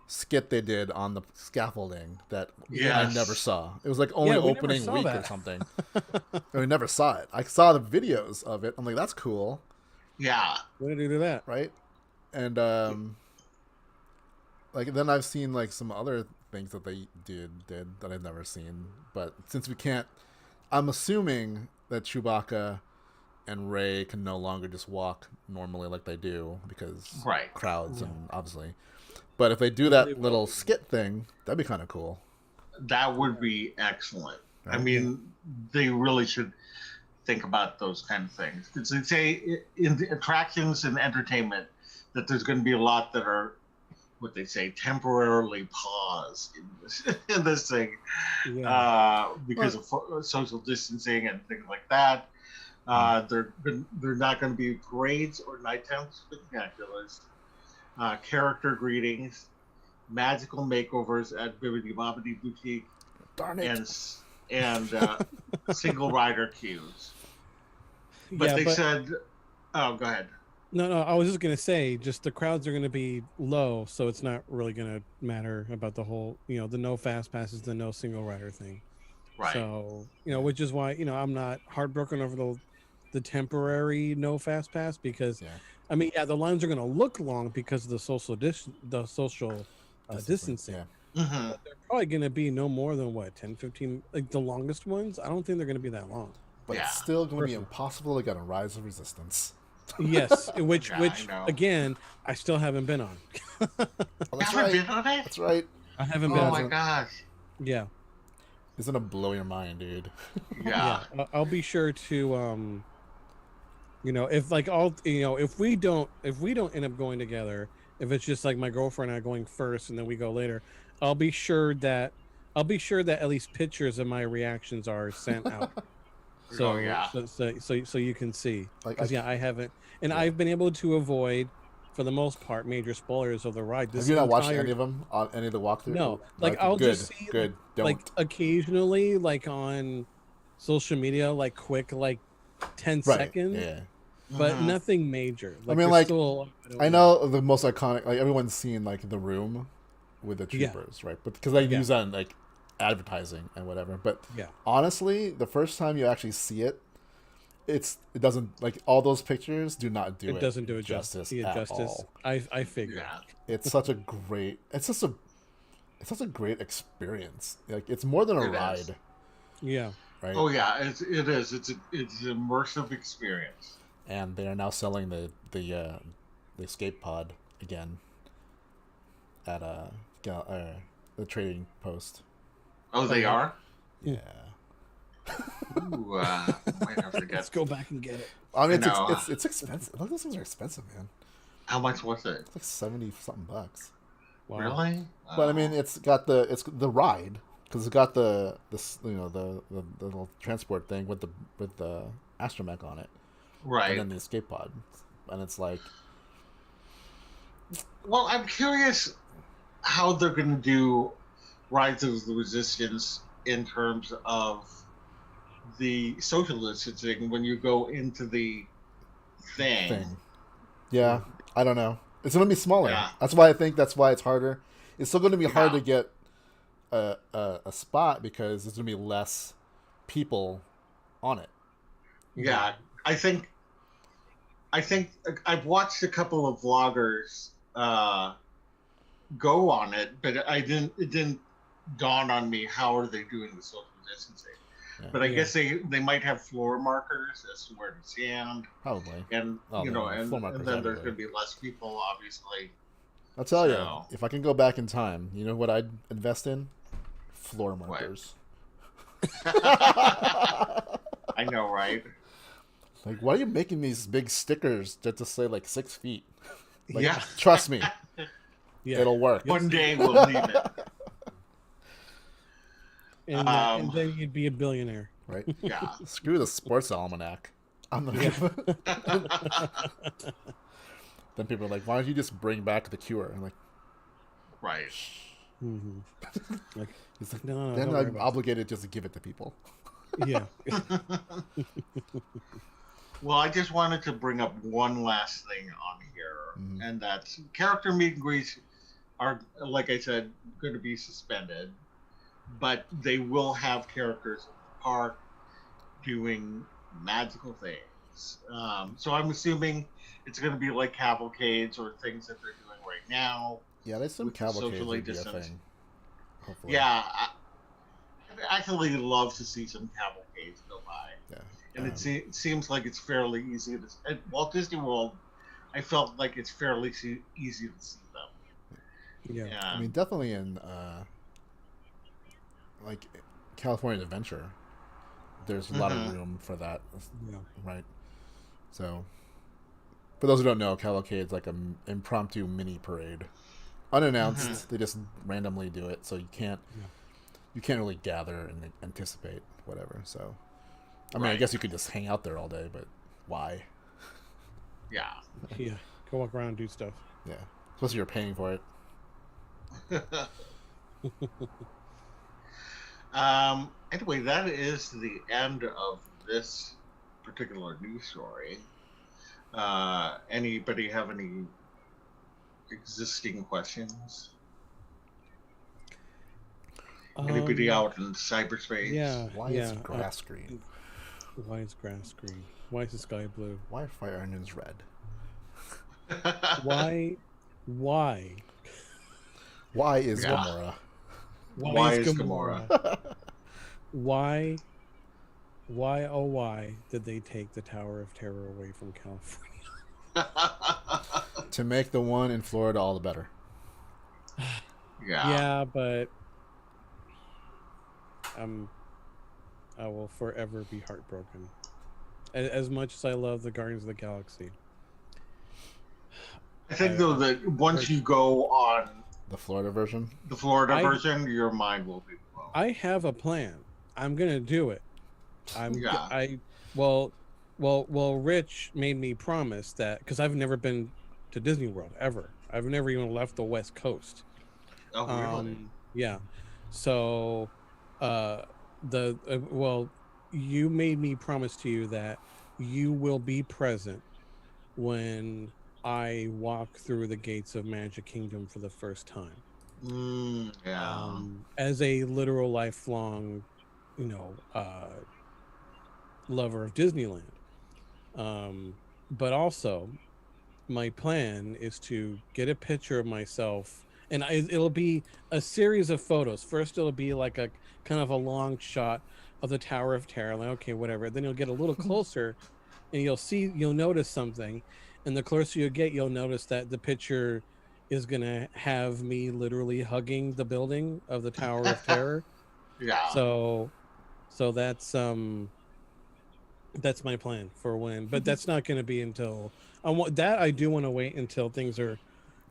skit they did on the scaffolding that I never Yes. saw. It was like Yeah, only we never opening saw week or that. something. And we never saw it. I saw the videos of it. I'm like, that's cool, Yeah. What did he do that? right? And like then I've seen like some other things that they did that I've never seen. But since we can't, I'm assuming that Chewbacca and Ray can no longer just walk normally like they do because Right. crowds Yeah. and obviously. But if they do They that will little be. skit thing, that'd be kind of cool. That would be excellent. I Right? mean, they really should think about those kind of things. Because they say in the attractions and entertainment that there's going to be a lot that are what they say temporarily paused in this thing Yeah. because of social distancing and things like that. They're not going to be parades or nighttime spectaculars, character greetings, magical makeovers at Bibbidi Bobbidi Boutique, Darn it! and single rider queues. But Yeah, they but said, "Oh, go ahead." no. I was just gonna say, just the crowds are gonna be low, so it's not really gonna matter about the whole, the no fast passes, the no single rider thing. Right. So which is why I'm not heartbroken over the temporary no fast pass because, Yeah, I mean, yeah, the lines are gonna look long because of the social distancing. Yeah, Mm-hmm. But they're probably gonna be no more than what 10, 15, like the longest ones. I don't think they're gonna be that long. but Yeah. it's still going to be Personally. impossible to get a Rise of Resistance. Yes, which Yeah, I know. again, I still haven't been on. Oh, You that's haven't right. been on it? That's right. I haven't been Oh on. my Hasn't. gosh. Yeah, It's gonna blow your mind, dude. Yeah. I'll be sure to if like all if we don't end up going together, if it's just like my girlfriend and I going first and then we go later, I'll be sure that at least pictures of my reactions are sent out. So Oh, yeah. so you can see, Like, because I haven't, and Yeah. I've been able to avoid, for the most part, major spoilers of the ride. Have you not watched any of them on any of the walkthrough? No, like Okay, I'll good, just see good. Don't. like occasionally, like on social media, like quick, like 10 right. seconds, Yeah. but Mhm. nothing major. Like, mean, there's like, still, I know the most iconic. Like everyone's seen like the room with the Yeah. troopers, right? But because they Yeah. use that in like advertising and whatever. But Yeah. honestly, the first time you actually see it, it doesn't like all those pictures do not do It doesn't do it justice. Yeah, at justice. all. I figured. Yeah. It's such a great. It's such a great experience. Like it's more than a It is. ride, Yeah. right? Oh yeah, it is. It's an immersive experience. And they are now selling the escape pod again at the trading post. Oh, they are. Hmm. Yeah. Ooh, might have to get. Let's go back and get it. I mean, I know. it's expensive. Look, those things are expensive, man. How much was it? It's like 70 something bucks. Wow. Really? But I mean, it's the ride because it's got the little transport thing with the astromech on it, Right. and then the escape pod, and it's like Well, I'm curious how they're going to do Rise of the Resistance in terms of the social distancing when you go into the thing. Yeah, I don't know. It's gonna be smaller. Yeah. That's why it's harder. It's still gonna be hard Yeah. to get a spot because there's gonna be less people on it. Yeah, I think I've watched a couple of vloggers go on it, but it didn't dawn on me how are they doing the social distancing. Yeah. But I Yeah. guess they might have floor markers as to where to stand, Probably. and Oh, you know, no, and floor markers then there's everywhere. going to be less people, obviously. I'll tell So- you, if I can go back in time, you know what I'd invest in? Floor markers. I know, right? Like, why are you making these big stickers just to say like 6 feet? Like, Yeah. trust me, Yeah. it'll work. One day we'll need it. And then you'd be a billionaire. Right? Yeah. Screw the sports almanac. I'm not Then people are like, why don't you just bring back the cure? I'm like, Right. Mm-hmm. Like, it's like no, then don't worry I'm about obligated just to give it to people. it. Yeah. Well, I just wanted to bring up one last thing on here, Mhm. and that's character meet and greets are, like I said, going to be suspended, but they will have characters in the park doing magical things. So I'm assuming it's going to be like cavalcades or things that they're doing right now. Yeah, there's some With the cavalcades socially would be a distanced. thing. Hopefully. Yeah, I'd actually love to see some cavalcades go by. Yeah. And it seems like it's fairly easy to. At Walt Disney World, I felt like it's fairly easy to see them. Yeah. I mean, definitely in like California Adventure, there's a lot of room for that. Yeah. Right. So, for those who don't know, cavalcade's like an impromptu mini parade, unannounced. They just randomly do it, so you can't really gather and anticipate whatever. So, I mean, I guess you could just hang out there all day, but why? Yeah. Yeah. Go walk around and do stuff. Yeah. Especially you're paying for it. Anyway, that is the end of this particular news story. Anybody have any existing questions? Anybody out in cyberspace? Yeah. Why is grass green? Why is grass green? Why is the sky blue? Why are fire onions red? Why? Why is Gamora? Why is Gamora? Why? Oh, why did they take the Tower of Terror away from California? To make the one in Florida all the better. Yeah, but I will forever be heartbroken. As much as I love the Guardians of the Galaxy. I think though that once you go on the Florida version, your mind will be blown. I have a plan. I'm gonna do it. Well, Rich made me promise that because I've never been to Disney World ever. I've never even left the West Coast. Oh, really? Yeah. So, you made me promise to you that you will be present when I walk through the gates of Magic Kingdom for the first time. As a literal lifelong, lover of Disneyland. But also, my plan is to get a picture of myself, and it'll be a series of photos. First, it'll be like a kind of a long shot of the Tower of Terror. Like, okay, whatever. Then you'll get a little closer, and you'll notice something. And the closer you get, you'll notice that the picture is gonna have me literally hugging the building of the Tower of Terror. Yeah. So that's my plan for when, but that's not going to be until I do want to wait until things are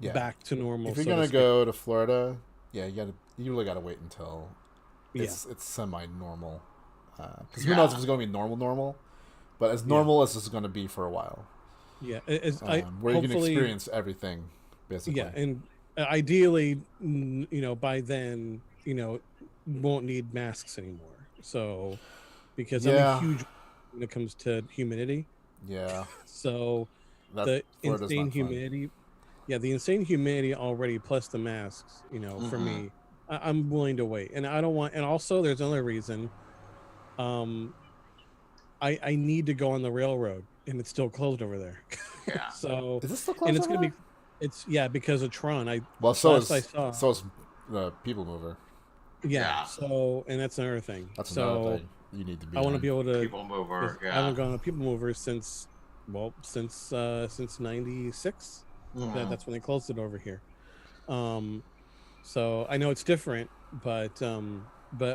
back to normal. If you're gonna go to Florida, you really gotta wait until it's semi-normal. Because who knows if it's going to be normal, but as normal as it's going to be for a while. Yeah, where you can experience everything, basically. Yeah, and ideally, by then, won't need masks anymore. So, because I'm a huge when it comes to humidity. Yeah. So the insane humidity. Yeah, the insane humidity already, plus the masks. For me, I'm willing to wait, and I don't want. And also, there's another reason. I need to go on the railroad, and it's still closed over there. Yeah. So is this still closed? And it's gonna be. It's because of Tron. So is the People Mover. Yeah. So, and that's another thing. That's another thing you need to be. I want to be able to People Mover. Yeah. I haven't gone on People Mover since '96. That's when they closed it over here. So I know it's different, but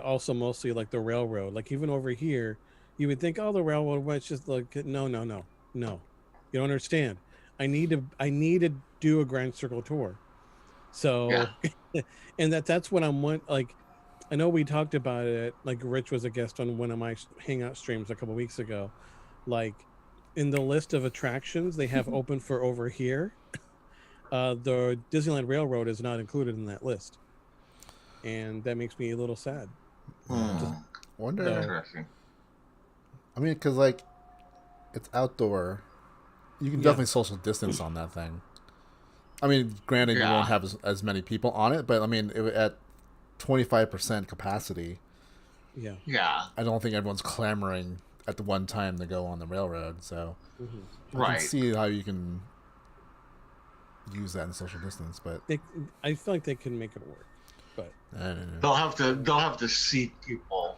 also mostly like the railroad. Like even over here, you would think, oh, the railroad was just like no. You don't understand. I need to do a Grand Circle tour. So, and that's what I'm like. I know we talked about it. Like Rich was a guest on one of my Hangout streams a couple weeks ago. Like in the list of attractions they have open for over here, the Disneyland Railroad is not included in that list, and that makes me a little sad. Wonder. Interesting. I mean, because like it's outdoor, you can definitely social distance on that thing. I mean, granted, you won't have as many people on it, but I mean, at 25% capacity. Yeah. I don't think everyone's clamoring at the one time to go on the railroad, so I can see how you can use that in social distance, but I feel like they can make it work, but they'll have to seat people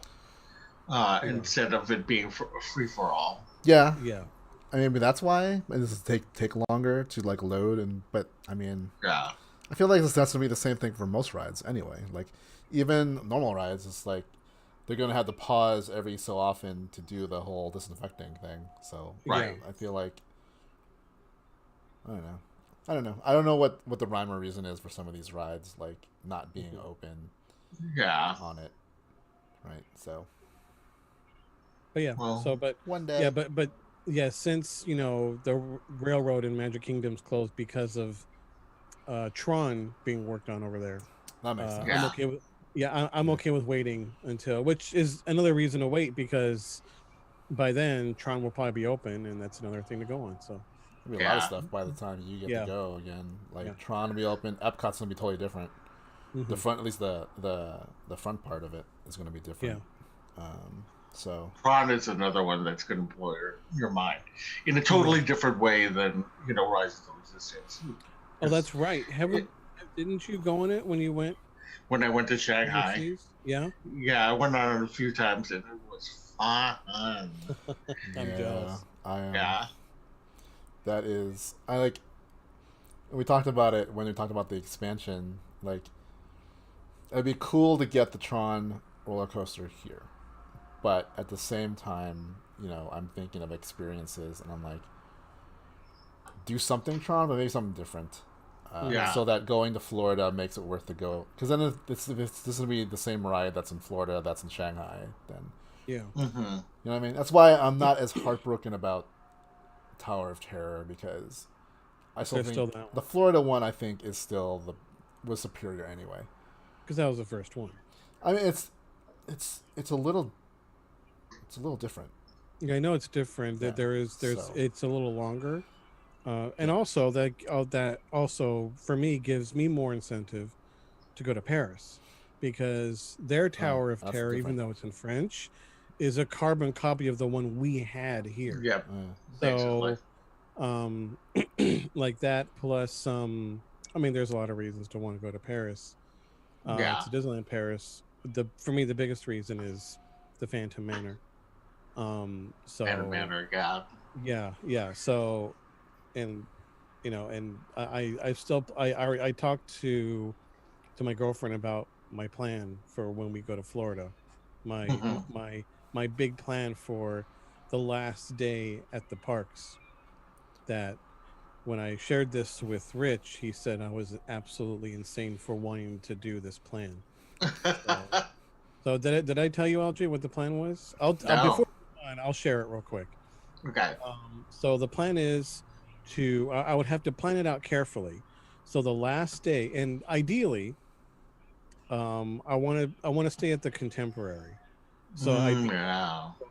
instead of it being free for all. Yeah. I mean, that's why this is take longer to like load, but I mean, I feel like that's gonna be the same thing for most rides anyway. Like even normal rides, it's like they're gonna have to pause every so often to do the whole disinfecting thing. So I feel like I don't know. I don't know what the rhyme or reason is for some of these rides, like not being open. On it, right? So. But but one day. But since the railroad in Magic Kingdom's closed because of Tron being worked on over there. That makes sense. I'm okay with I'm okay with waiting until, which is another reason to wait, because by then Tron will probably be open, and that's another thing to go on. So there'll be a lot of stuff by the time you get to go again. Like Tron will be open. Epcot's gonna be totally different. The front, at least the front part of it is gonna be different. So Tron is another one that's going to blow your mind in a totally different way than Rise of Resistance. Oh, that's right. Didn't you go on it when you went? When I went to Shanghai. Yeah, I went on it a few times and it was fun. I'm jealous. That is, I like. We talked about it when we talked about the expansion. Like, it'd be cool to get the Tron roller coaster here. But at the same time, I'm thinking of experiences, and I'm like, do something Tron, but maybe something different. So that going to Florida makes it worth the go. Because then if this is going to be the same ride that's in Florida, that's in Shanghai, then... Yeah. You know what I mean? That's why I'm not as heartbroken about Tower of Terror, because I still think the Florida one, I think, is still was superior anyway. Because that was the first one. I mean, it's a little... It's a little different. Yeah, I know it's different. That it's a little longer, and also that also for me gives me more incentive to go to Paris, because their Tower of Terror, even though it's in French, is a carbon copy of the one we had here. Yep. So, like that plus I mean, there's a lot of reasons to want to go to Paris. To Disneyland Paris. For me, the biggest reason is the Phantom Manor. Phantom Manor, So, and I talked to my girlfriend about my plan for when we go to Florida. My big plan for the last day at the parks. That when I shared this with Rich, he said I was absolutely insane for wanting to do this plan. So did I tell you, LJ, what the plan was? I'll share it real quick. Okay. So the plan is I would have to plan it out carefully. So the last day, and ideally, I want to stay at the Contemporary. So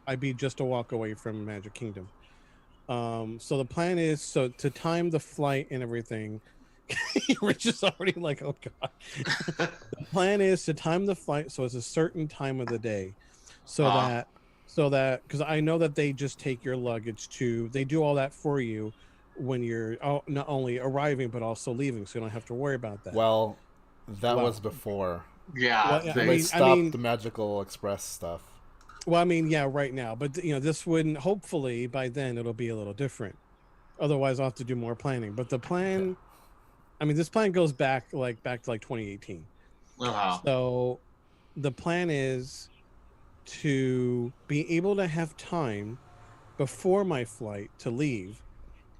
I'd be just a walk away from Magic Kingdom. So the plan is to time the flight and everything. Rich is already like, oh god. The plan is to time the flight so it's a certain time of the day, so that because I know that they just take your luggage they do all that for you when you're not only arriving but also leaving, so you don't have to worry about that. Well, that was before. They stopped the Magical Express stuff. Well, I mean, right now, but this wouldn't. Hopefully, by then it'll be a little different. Otherwise, I'll have to do more planning. But the plan, I mean, this plan goes back to 2018. So, the plan is to be able to have time before my flight to leave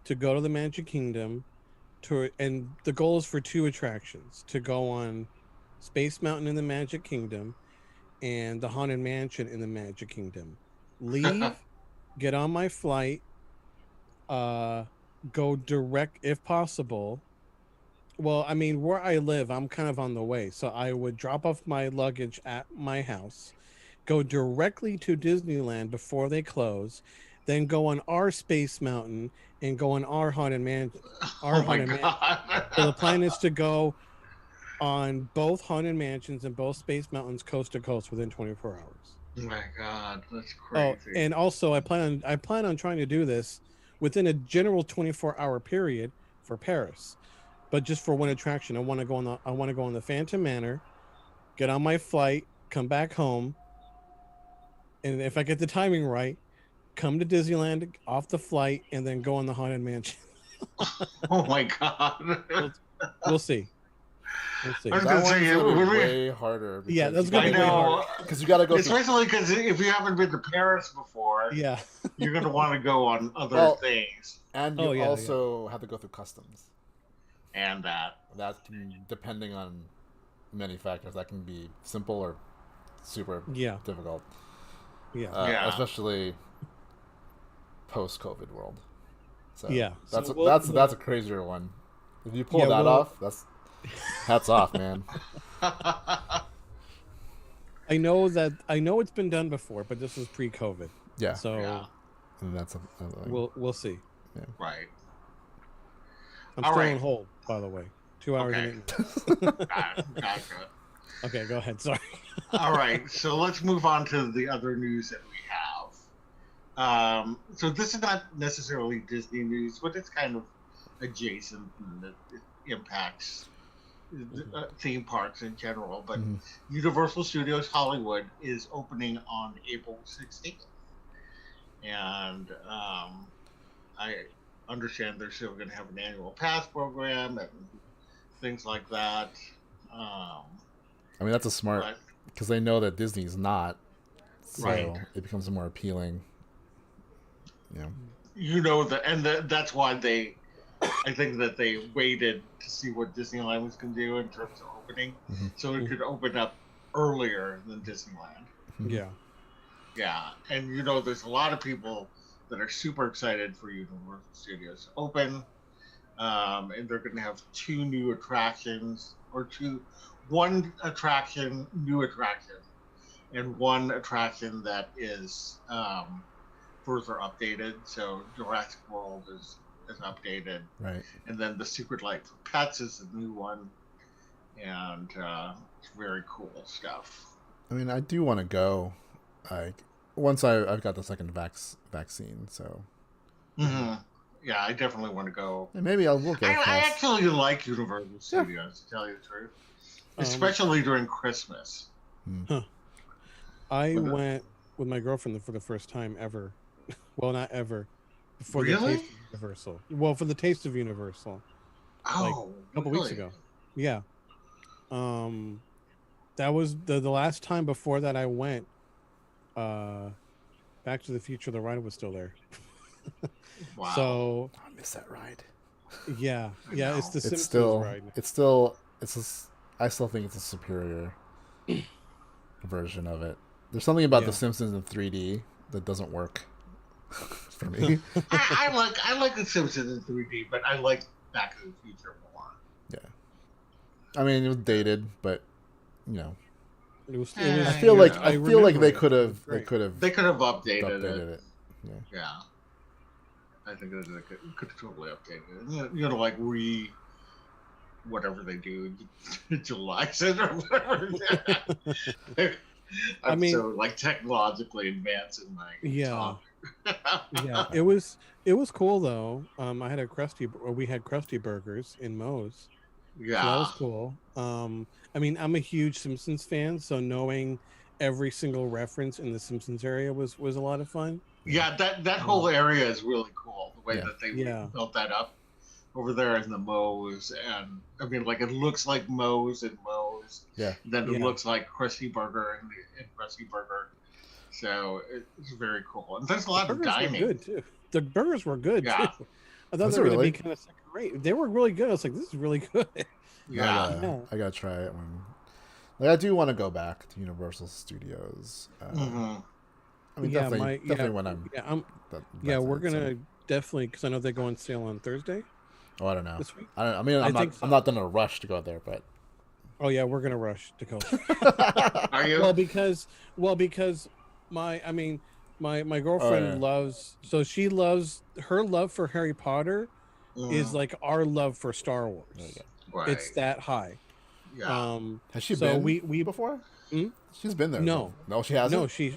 to go to the Magic Kingdom, and the goal is for 2 attractions: to go on Space Mountain in the Magic Kingdom and the Haunted Mansion in the Magic Kingdom. Leave, get on my flight, go direct if possible. Well, I mean, where I live, I'm kind of on the way, so I would drop off my luggage at my house, go directly to Disneyland before they close, then go on our Space Mountain and go on our Haunted Mansion. Oh my God. So the plan is to go on both Haunted Mansions and both Space Mountains coast to coast within 24 hours. Oh my God, that's Oh, crazy. and also I plan on trying to do this within a general 24-hour period for Paris, but just for one attraction. I want to go on the Phantom Manor, get on my flight, come back home, and if I get the timing right, come to Disneyland off the flight, and then go on the Haunted Mansion. Oh my God. We'll see. We'll see. I was That gonna one's say, gonna be when we- way harder. Yeah, that's you gonna I be way gotta know, harder. because you got to go through. especially because if you haven't been to Paris before, Yeah. you're gonna want to go on other Well, things, And Oh, you yeah, also have to go through customs. and that. That can, depending on many factors, that can be simple or super Yeah. difficult. Yeah. Yeah. Especially post-COVID world. So Yeah. that's So that's a crazier one. If you pull Yeah, that well- off, that's hats off, man. I know it's been done before, but this was pre-COVID. Yeah, So Yeah. and that's we'll see. Right. I'm All still right. on hold, by the way. 2 hours Okay. and 8 minutes. Gotcha. Okay, go ahead. Sorry. All right, so let's move on to the other news that we have. So this is not necessarily Disney news, but it's kind of adjacent and it impacts theme parks in general. But Mhm. Universal Studios Hollywood is opening on April 16th. And I understand they're still going to have an annual pass program and things like that. I mean, that's a smart, But because they know that Disney's not, so Right. it becomes more appealing. that's why I think that they waited to see what Disneyland was going to do in terms of opening, Mhm. so it could open up earlier than Disneyland. Yeah. Yeah, and there's a lot of people that are super excited for Universal Studios to open, and they're going to have 2 new attractions, or one attraction, new attraction, and one attraction that is further updated. So Jurassic World is updated, Right. and then the Secret Life of Pets is a new one, and it's very cool stuff. I mean, I do want to go, like, once I've got the second vaccine, so Mm-hmm. Yeah, I definitely want to go. and maybe we'll go. I actually like Universal Studios, to tell you the truth, especially during Christmas. I went with my girlfriend for the first time ever. Well, not ever. Before Really? the Taste of Universal. Well, for the Taste of Universal. Oh, A couple weeks ago. Yeah. That was the last time before that I went. Back to the Future, the ride was still there. Wow. So I miss that ride. yeah, I yeah, know. it's the It's Simpsons still, ride. I still think it's a superior version of it. There's something about Yeah. The Simpsons in 3D that doesn't work for me. I like The Simpsons in 3D, but I like Back to the Future more. I mean, it was dated, but It was, I I feel like I they remember it. could It have was great. They could have updated updated it. it. Yeah. I think they could have totally updated it. Like whatever they do, July's it or whatever. I'm so like technologically advanced in my talk. Yeah, it was cool though. We had Krusty Burgers in Moe's. So that was cool. I mean, I'm a huge Simpsons fan, so knowing every single reference in the Simpsons area was a lot of fun. Yeah, that whole area is really cool. The way that they built that up over there in the Moe's, and I mean, like it looks like Moe's and Moe's. Yeah. Then it looks like Krusty Burger and Krusty Burger. So it's very cool, and there's a lot of Burgers dining. were good too. The burgers were good Yeah. too. I thought Was they it were going really? to be kind of second rate. They were really good. I was like, this is really good. Yeah. Yeah. I gotta try it when. Like, I do want to go back to Universal Studios. Mm-hmm. I mean, Yeah, definitely when I'm. we're that's it, gonna definitely, because I know they go on sale on Thursday Oh, I don't know. this week. I mean, I I'm not. think so. I'm not in a rush to go there, but. Oh yeah, we're gonna rush to go. Are you? well, because my girlfriend yeah. loves, so she loves, her love for Harry Potter is like our love for Star Wars. There you go. Right. It's that high. Yeah. Has she So been we before? Hmm? She's been there. No. No, she hasn't.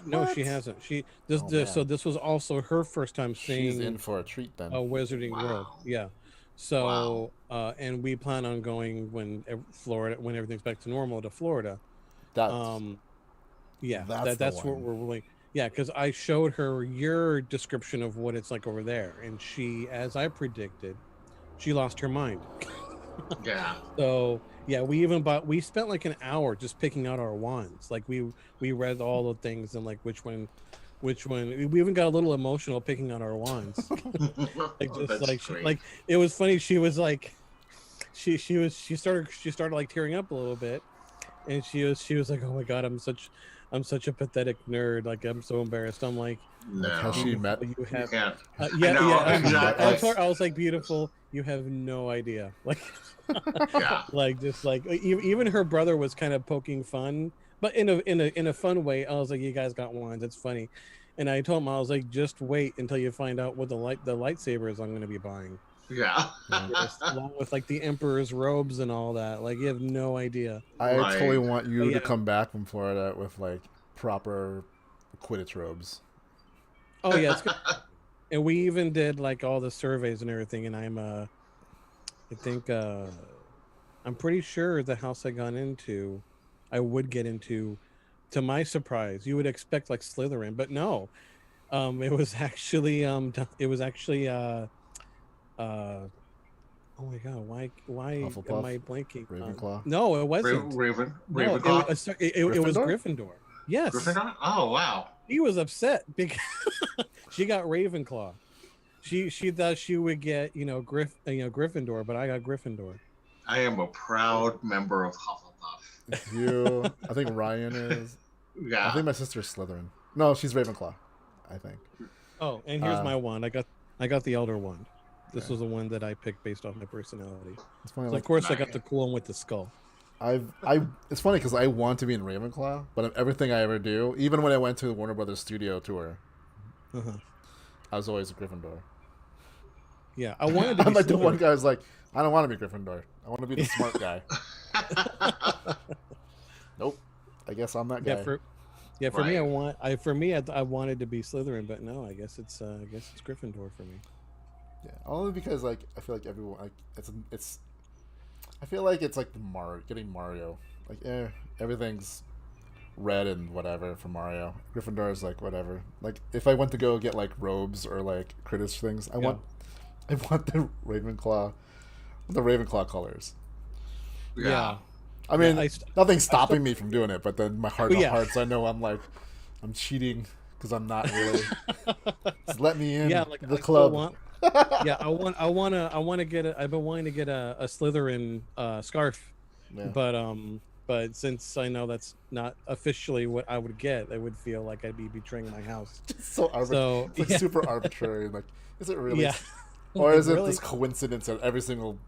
No, What? she hasn't. Oh, So man. this was also her first time She's seeing in for a treat then. Wizarding World. Wow. Yeah. So and we plan on going when everything's back to normal to Florida. That's Yeah, that's that's the what one. we're really. Yeah, because I showed her your description of what it's like over there, and she, as I predicted, she lost her mind. Yeah. So yeah, we spent like an hour just picking out our wands. Like we read all the things and like which one. We even got a little emotional picking out our wands. Like Oh, just that's great. like it was funny. She was like, she started like tearing up a little bit, and she was like, oh my god, I'm such a pathetic nerd. Like I'm so embarrassed. I'm like, No. Has she met? you You have can't. yeah, I know, yeah. exactly. I was like, beautiful. You have no idea. Like, Yeah. like just like even her brother was kind of poking fun, but in a fun way. I was like, you guys got wands. It's funny. And I told him, I was like, just wait until you find out what the lightsabers I'm going to be buying. Yeah. Yes, along with like the emperor's robes and all that. Like, you have no idea. I Right. totally want you But to yeah. come back from Florida with like proper Quidditch robes. Oh yeah, it's good. And we even did like all the surveys and everything. And I think I'm pretty sure the house I got into, I would get into. To my surprise, you would expect like Slytherin, but no. It was actually oh my god, why am Hufflepuff? I blanking? Ravenclaw? No, it wasn't. No, it Ravenclaw. was Gryffindor? Gryffindor. Yes, Gryffindor? Oh wow. he was upset because she got Ravenclaw. She thought she would get Gryffindor, but I got Gryffindor. I am a proud member of Hufflepuff. I think Ryan is. Yeah. I think my sister's Slytherin. No, she's Ravenclaw. I think. Oh, and here's my wand. I got the Elder Wand. This was the one that I picked based off my personality. It's funny. So Like of course, I got the cool one with the skull. It's funny because I want to be in Ravenclaw, but everything I ever do, even when I went to the Warner Brothers studio tour, I was always a Gryffindor. Yeah, I wanted to. I'm Be like the one Slytherin. guy who's like, I don't want to be Gryffindor. I want to be the smart guy. Nope. I guess I'm that guy. For me, Right. I wanted to be Slytherin, but no, I guess it's Gryffindor for me. Yeah, only because like I feel like everyone like it's. I feel like it's like getting Mario. Like everything's red and whatever for Mario. Gryffindor is like whatever. Like if I went to go get like robes or like Quidditch things, I want the Ravenclaw colors. Yeah. I mean, Yeah, nothing's stopping me from doing it, but then my heart of Yeah. hearts, I know I'm cheating because I'm not really. Just let me in. Yeah, like the I club. I want to get I've been wanting to get a Slytherin scarf, Yeah. but since I know that's not officially what I would get, I would feel like I'd be betraying my house. It's so arbitrary. So It's like super arbitrary. Like, is it really? Yeah. Or is it Really? this coincidence that every single,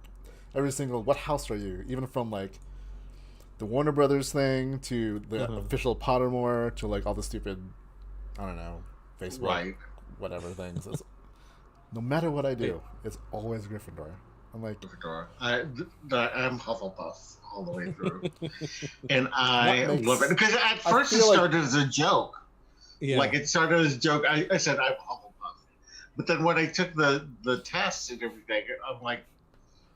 what house are you? Even from like the Warner Brothers thing to the official Pottermore to like all the stupid, I don't know, Facebook, Right. whatever things. No matter what I do, it's always Gryffindor. I'm like, Gryffindor. I'm Hufflepuff all the way through, and I That makes- love it because at I first it feel like- started as a joke. Yeah. Like it started as a joke. I said I'm Hufflepuff, but then when I took the tests and everything, I'm like,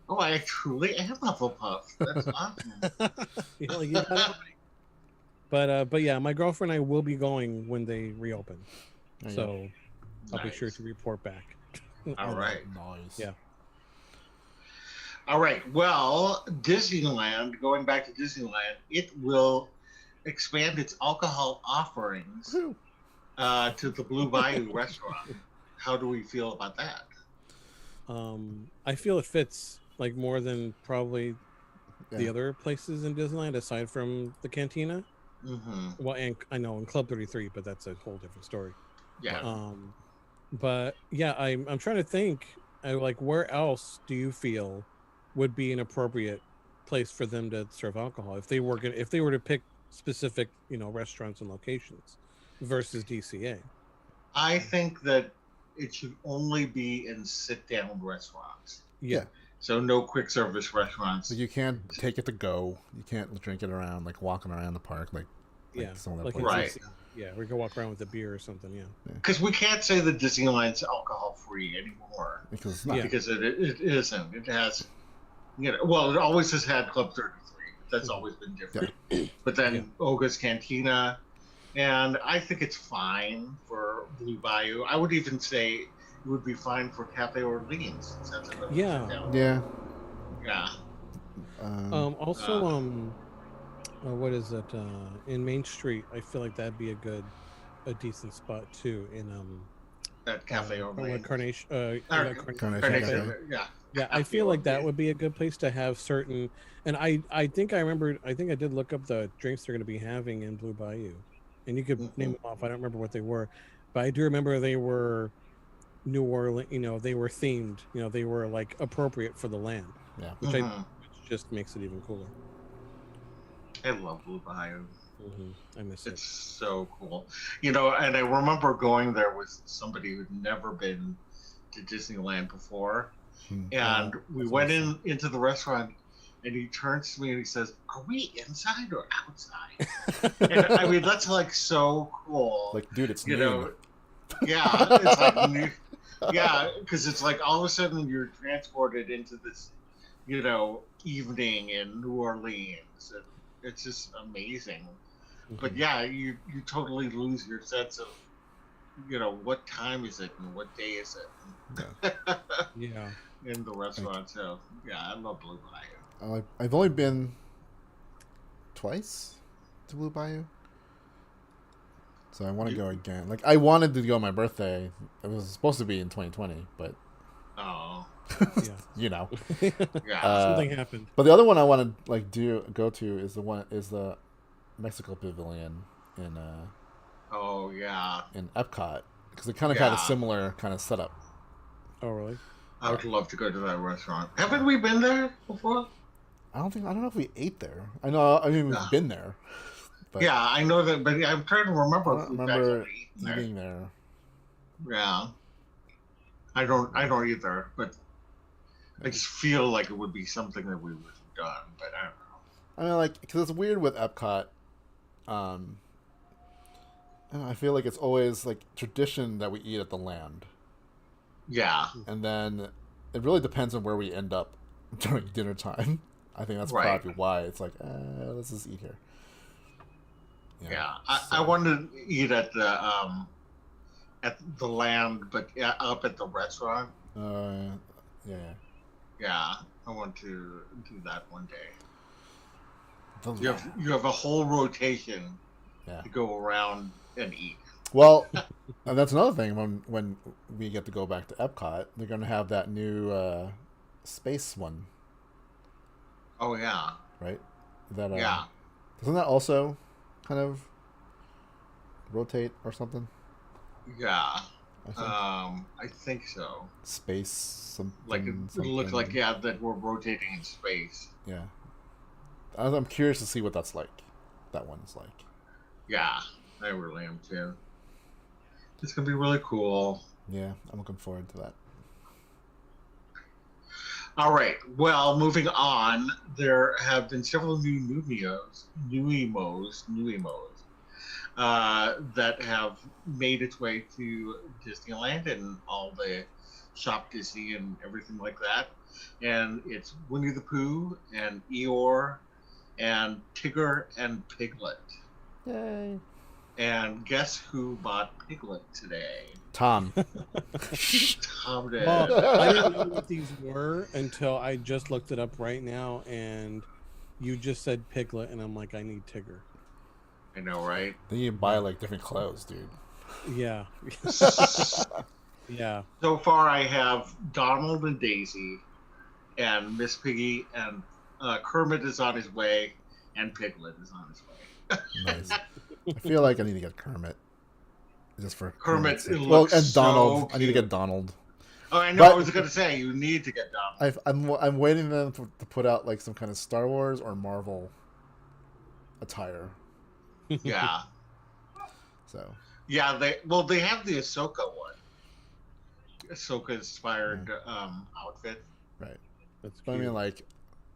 oh, I truly am Hufflepuff. That's awesome. You know, you got it right. But yeah, my girlfriend and I will be going when they reopen, there you so I'll be Nice. sure to report back. All right. go. Nice. Yeah. All right. Well, Disneyland, going back to Disneyland, it will expand its alcohol offerings Woo. to the Blue Bayou restaurant. How do we feel about that? I feel it fits like more than probably the Yeah. other places in Disneyland aside from the Cantina. Mm-hmm. Well, and I know in Club 33, but that's a whole different story. Yeah. Um, but yeah, I'm trying to think. Like, where else do you feel would be an appropriate place for them to serve alcohol if they were to pick specific restaurants and locations versus DCA? I think that it should only be in sit-down restaurants. Yeah, Yeah. So no quick service restaurants. Like you can't take it to go. You can't drink it around, like walking around the park, like yeah, some of that like places. Right. Yeah, we can walk around with a beer or something. Yeah, Because we can't say that Disneyland's alcohol free anymore. Because it's not. Yeah. Because it isn't. It has, well, it always has had Club 33. That's always been different. But then Oga's Cantina, and I think it's fine for Blue Bayou. I would even say it would be fine for Cafe Orleans. Since that's another Yeah. sit-down. Yeah. Yeah. Also, what is it? In Main Street, I feel like that'd be a decent spot too. In At Cafe Orleans. Carnation. Carnation Carnation, Cafe. yeah. Yeah, I feel like that would be a good place to have certain. And I think I remembered. I think I did look up the drinks they're going to be having in Blue Bayou, and you could name them off. I don't remember what they were, but I do remember they were New Orleans. They were themed. They were like appropriate for the land. Yeah. Which which just makes it even cooler. I love Blue Bayou. I miss It's it. so cool. And I remember going there with somebody who'd never been to Disneyland before. And we went into the restaurant, and he turns to me and he says, "Are we inside or outside?" And I mean, that's like so cool. Like, dude, it's yeah, it's like new, yeah, because it's like all of a sudden you're transported into this, evening in New Orleans, and it's just amazing. But yeah, you totally lose your sense of, what time is it and what day is it? Yeah. In the restaurant. So yeah, I love Blue Bayou. I've only been twice to Blue Bayou, so I want to go again. Like, I wanted to go on my birthday. It was supposed to be in 2020, but Oh, Yeah. yeah. Something happened. But the other one I want to go to is the Mexico Pavilion in Oh yeah. in Epcot, because it kind of had a Yeah. similar kind of setup. Oh, really? I would love to go to that restaurant. Haven't we been there before? I don't know if we ate there. I mean we've been there. But Yeah, I know that, but I'm trying to remember I if don't we've remember actually eaten there. eating there. Yeah. I don't either, but I just feel like it would be something that we would have done, but I don't know. I mean, like, because it's weird with Epcot. I feel like it's always like tradition that we eat at the land, Yeah. and then it really depends on where we end up during dinner time. I think that's Right. probably why it's like, let's just eat here. Yeah. I wanted to eat at the land, but up at the restaurant. Yeah. Yeah, I want to do that one day. The You have a whole rotation Yeah. to go around and eat. Well, and that's another thing. When we get to go back to Epcot, they're going to have that new space one, Oh yeah, right? That yeah. doesn't that also kind of rotate or something? Yeah. I think I think so. space something. Like it looks like that we're rotating in space. Yeah. I'm curious to see what that's like. That one's like. Yeah, I really am too. It's gonna be really cool. Yeah, I'm looking forward to that. All right. Well, moving on, there have been several new Nuimos, that have made its way to Disneyland and all the Shop Disney and everything like that. And it's Winnie the Pooh and Eeyore and Tigger and Piglet. Yay. And guess who bought Piglet today? Tom. Tom did. Well, I didn't know what these were until I just looked it up right now, and you just said Piglet, and I'm like, I need Tigger. I know, right? Then you buy like different clothes, dude. Yeah. Yeah. So far, I have Donald and Daisy, and Miss Piggy, and Kermit is on his way, and Piglet is on his way. Nice. I feel like I need to get Kermit. Just for Kermit Kermit's sake. looks and Donald. so I need to cute. get Donald. Oh, I know. But- I was going to say you need to get Donald. I'm waiting them to put out like some kind of Star Wars or Marvel attire. Yeah, So yeah. They have the Ahsoka one. Ahsoka inspired outfit. right. That's But I cute. mean like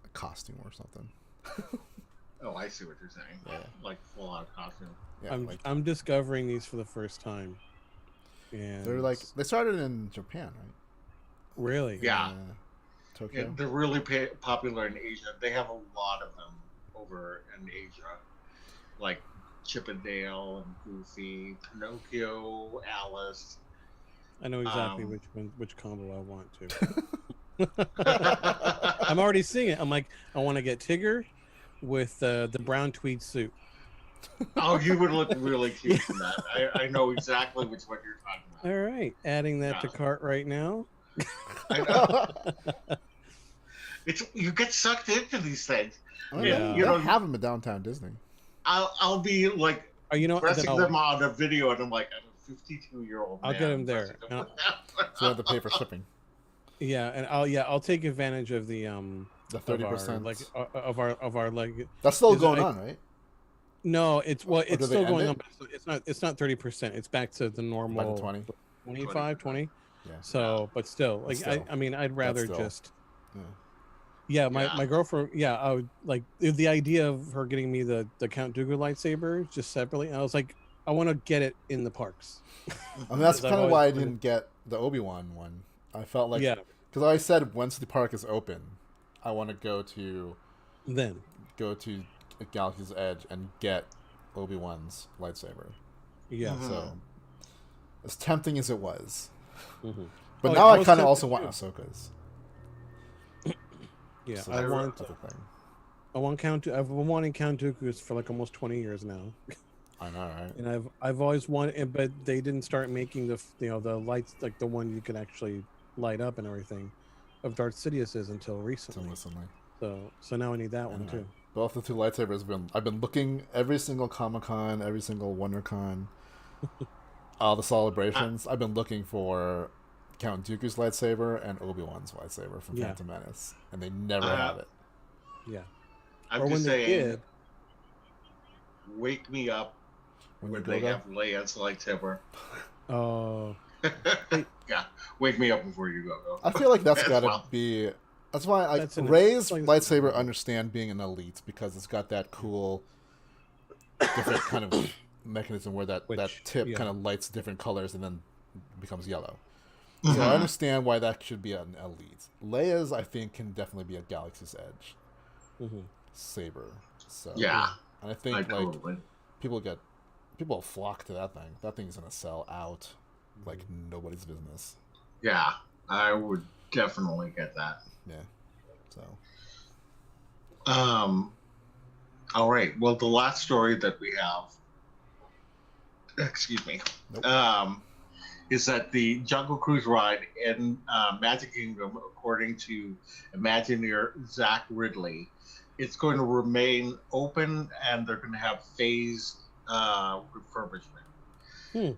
a costume or something. Oh, I see what you're saying. Yeah. Like full on costume. Yeah, I'm discovering these for the first time. And they're like they started in Japan, right? really? Yeah. Tokyo. Yeah, they're really popular in Asia. They have a lot of them over in Asia, like Chip and Dale and Goofy, Pinocchio, Alice. I know exactly Um, which combo I want to. I'm already seeing it. I'm like, I want to get Tigger with the brown tweed suit. Oh, you would look really cute in that. I know exactly which one you're talking about. All right, adding that to Yeah. cart right now. I know. You get sucked into these things. Oh, Yeah. you don't have them at Downtown Disney. I'll be like Oh, you know, pressing then them on a video, and I'm like, I'm a 52-year-old. I'll get him there. So you have to pay for shipping. yeah, and I'll take advantage of the The of our, 30%. like of our like. That's still is going it- on, right? No, it's do it's they still end going it? on. But it's not 30%. It's back to the By normal the 20. 25, 20. Yeah. So, but still, But like still. I mean, I'd rather still. just. Yeah. Yeah, Yeah. my girlfriend. Yeah, I would like the idea of her getting me the Count Dooku lightsaber just separately. And I was like, I want to get it in the parks. I mean, that's Because I've kind of always why I wanted- didn't get the Obi-Wan one. I felt like Yeah. because I said once the park is open, I want to go to Then. Galaxy's Edge and get Obi-Wan's lightsaber. Yeah. Mhm. So as tempting as it was, Mm-hmm. but Oh, now yeah, I I was kind of tempted also want too. Ahsoka's. Yeah, So I that's want the thing. I've been wanting Count Dooku's for like almost 20 years now, I know, right? and I've always wanted, but they didn't start making the lights like the one you can actually light up and everything, of Darth Sidious's until So recently. recently, So now I need that one know. too. both the two lightsabers. I've been looking every single Comic-Con, every single WonderCon, all the celebrations. I've been looking for Count Dooku's lightsaber and Obi-Wan's lightsaber from Yeah. Phantom Menace, and they never Uh, have it. Yeah. I'm or when just they saying, did, wake me up When when you they go there, have Leia's lightsaber. oh, Yeah, wake me up before you go. I feel like that's As got to well. be. That's why like That's an- Rey's like- lightsaber understand being an elite because it's got that cool, different kind of mechanism where that Which, tip yeah. kind of lights different colors and then becomes yellow. So I Mhm. understand why that should be an elite. Leia's, I think, can definitely be a Galaxy's Edge mhm. saber. So Yeah, and I think I like totally. people flock to that thing. That thing's gonna sell out like nobody's business. Yeah, I would definitely get that. Yeah. So All right. Well, the last story that we have, excuse me, Nope. is that the Jungle Cruise ride in Magic Kingdom, according to Imagineer Zach Ridley, it's going to remain open and they're going to have phased refurbishment. Hmm.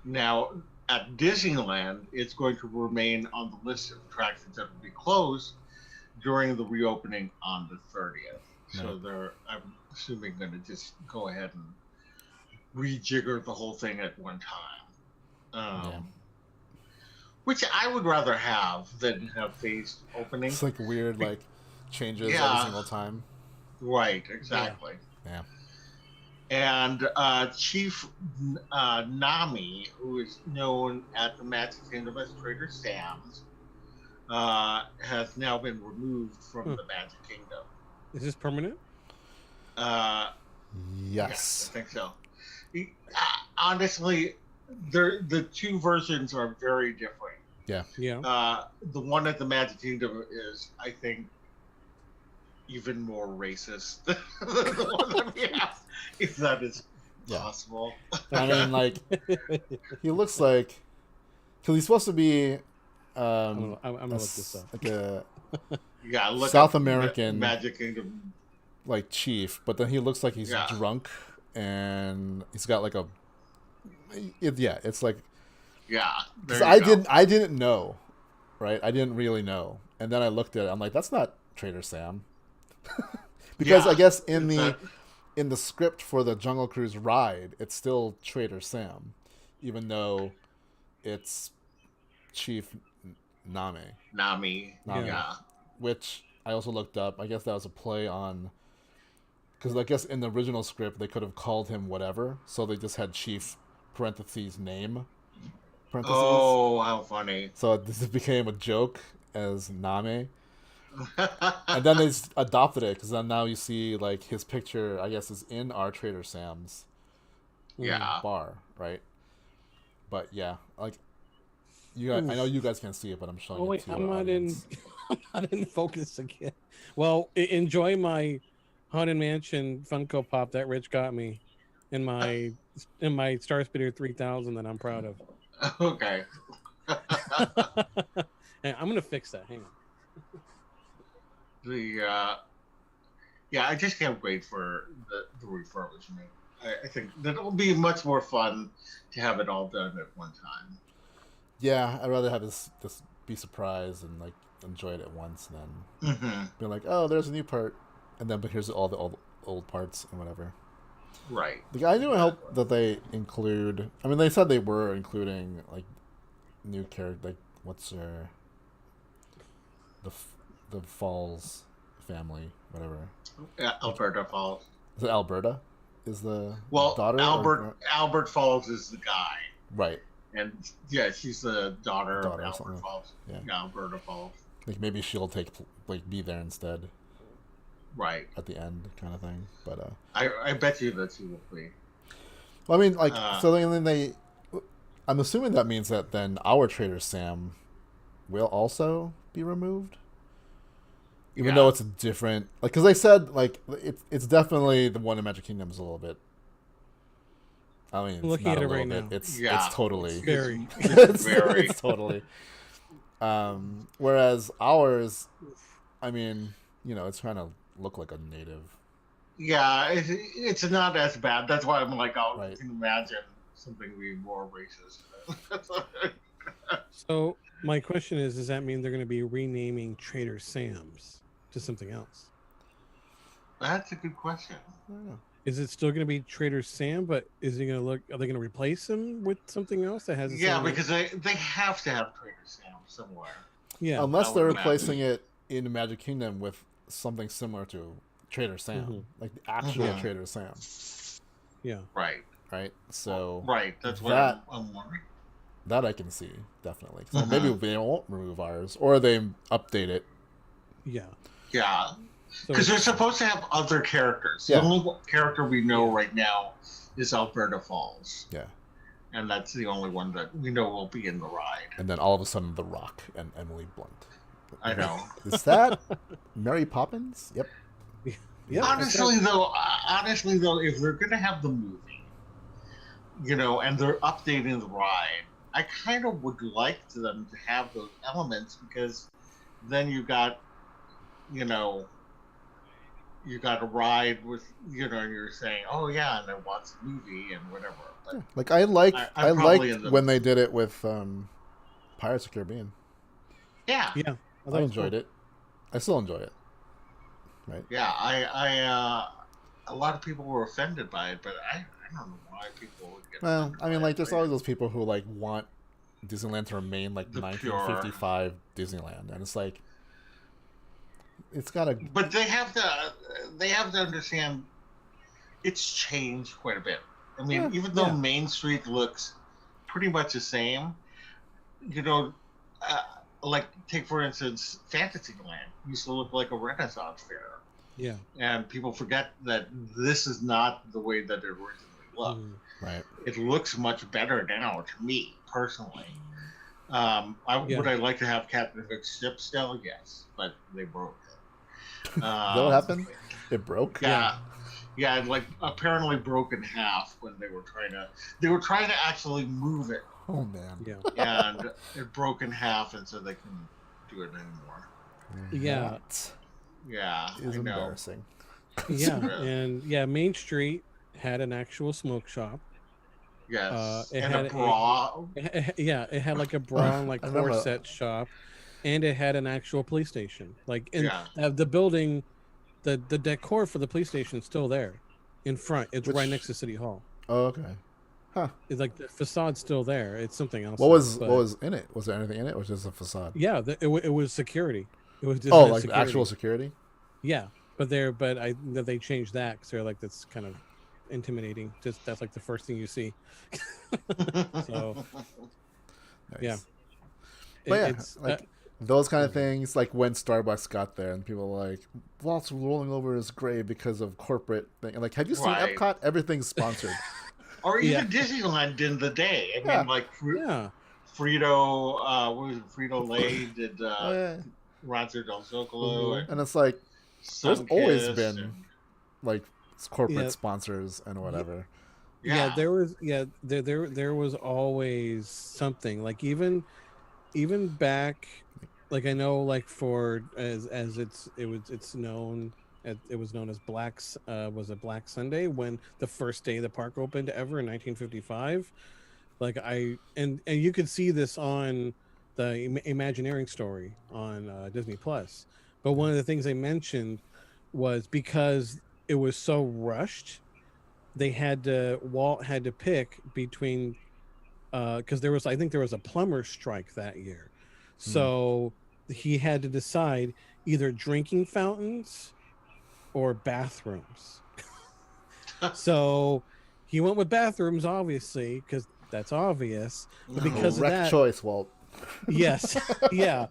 Now, at Disneyland, it's going to remain on the list of attractions that will be closed during the reopening on the 30th. So Right. they're, I'm assuming, going to just go ahead and rejigger the whole thing at one time. Yeah. Which I would rather have than have phased opening. it's like weird like changes Yeah. every single time. Right, exactly. Yeah. And Chief Nami, who is known at the Magic Kingdom as Trader Sam's, has now been removed from the Magic Kingdom. Is this permanent? Yes. I think so. Honestly, the two versions are very different. Yeah. The one at the Magic Kingdom is, I think, even more racist than the one that we have, if that is Yeah. possible. I mean, like he looks like because he's supposed to be I'm gonna look this up. like a Yeah, look South up American Magic Kingdom. like chief, but then he looks like he's Yeah. drunk and he's got like it's like Yeah, because there you go. I didn't know, right? I didn't really know, and then I looked at it. I'm like, that's not Trader Sam, because Yeah, I guess it's in the script for the Jungle Cruise ride, it's still Trader Sam, even though it's Chief Name, Nami. Nami. Yeah. which I also looked up. I guess that was a play on, because I guess in the original script they could have called him whatever, so they just had Chief parentheses name parentheses. Oh, how funny. So this became a joke as Name. And then they adopted it because then now you see like his picture, I guess, is in our Trader Sam's Yeah. bar, right? But yeah, like you guys, I know you guys can't see it, but I'm showing Oh it wait, to I'm our not audience. I'm not in focus again. Well, enjoy my Haunted Mansion Funko Pop that Rich got me in my Star Speeder 3000 that I'm proud of. Okay. And I'm gonna fix that. Hang on. Yeah, I just can't wait for the refurbishment. I think that it'll be much more fun to have it all done at one time. Yeah, I'd rather have this be surprised and like enjoy it at once than be like, oh, there's a new part, and then but here's all the old parts and whatever. Right. I do hope that they include. I mean, they said they were including like new character. Like, what's her? The Falls family, whatever. Alberta Falls. Is it Alberta? Is the Well, daughter? Albert Falls is the guy, Right. and yeah, she's the daughter of or Albert something. Falls. Yeah. Alberta Falls. Like maybe she'll be there instead Right. at the end, kind of thing. But I bet you that she will be. well, I mean, like so then they. I'm assuming that means that then our Trader Sam will also be removed. Even though it's a different, like, because they said like it's definitely the one in Magic Kingdom is a little bit. I mean, it's Looking not at a it little right bit. now. It's totally It's Very. very. it's totally. Whereas ours, I mean, it's trying to look like a native. Yeah, it's not as bad. That's why I'm like, I Right. can imagine something being more racist. So my question is, does that mean they're going to be renaming Trader Sam's to something else? That's a good question. I don't know. Is it still going to be Trader Sam, but is he going to look? Are they going to replace him with something else that has? The Yeah, same name? because they have to have Trader Sam somewhere. Yeah, Unless I they're would replacing it in Magic Kingdom with something similar to Trader Sam, like the actual Mhm. Trader Sam, yeah. Right. right? So Right. That's what that- I'm wondering. that I can see definitely. So maybe they won't remove ours, or they update it. Yeah. Yeah. So Because they're supposed to have other characters. Yeah. The only character we know right now is Alberta Falls. Yeah. And that's the only one that we know will be in the ride. And then all of a sudden, The Rock and Emily Blunt. I know. Is that Mary Poppins? Yep. yeah. honestly, though, if they're going to have the movie, and they're updating the ride, I kind of would like them to have those elements because then you got a ride with, you're saying, oh yeah, and I watched the movie and whatever. But Yeah. Like I liked I'm probably liked in when they did it with Pirates of the Caribbean. yeah, Yeah. I enjoyed it. I still enjoy it. Right. yeah, I a lot of people were offended by it, but I don't know why people would get. Well, offended I mean, by like it. there's always those people who like want Disneyland to remain like The 1955 Disneyland, and it's like it's got a But they have to understand it's changed quite a bit. I mean, Yeah, even though yeah. Main Street looks pretty much the same, like take for instance, Fantasyland used to look like a Renaissance fair, Yeah. and people forget that this is not the way that it originally looked. Mm. right. It looks much better now to me personally. Yeah. Would I like to have Captain Hook's ship still? Yes, but they broke it. Is that what happened? It broke. Yeah, it like apparently broke in half when they were trying to actually move it Oh man. Yeah. and it broke in half, and so they couldn't do it anymore. Yeah. That Yeah, is I know. embarrassing. Yeah. Yeah. And Main Street had an actual smoke shop. Yes, It and a had bra. it had like a bra and like I remember. corset shop, and it had an actual police station. Like, and Yeah. the building, the decor for the police station is still there, in front. It's right next Which? to City Hall. Oh, okay. Huh. It's like the facade's still there. It's something else. What now, was but what was in it? Was there anything in it, or was it just a facade? yeah, it was security. It was Oh, Disneyland like the security. actual security. Yeah, but they changed that because they're like, that's kind of intimidating. Just that's like the first thing you see. So Nice. yeah, But yeah, it's like those kind of okay. things, like when Starbucks got there and people were like, Walt's rolling over his grave because of corporate thing. And like, have you seen Right. Epcot? Everything's sponsored. Or Yeah. even Disneyland in the day. I Yeah. mean, like Yeah, Frito, what was it? Frito Lay did Oh, yeah. Rancho del Zocalo Mhm. And it's like, there's and always Sunkist been and, like corporate Yeah. sponsors and whatever. yeah. There was there was always something, like even back, like I know, like for as it's known. It was known as was it Black Sunday, when the first day the park opened ever in 1955. Like and you could see this on the Imagineering story on Disney Plus. But one of the things they mentioned was, because it was so rushed, Walt had to pick between, because I think there was a plumber strike that year, so he had to decide either drinking fountains or bathrooms. So he went with bathrooms, obviously, because that's obvious. But because of Correct that, choice, Walt. yes, yeah.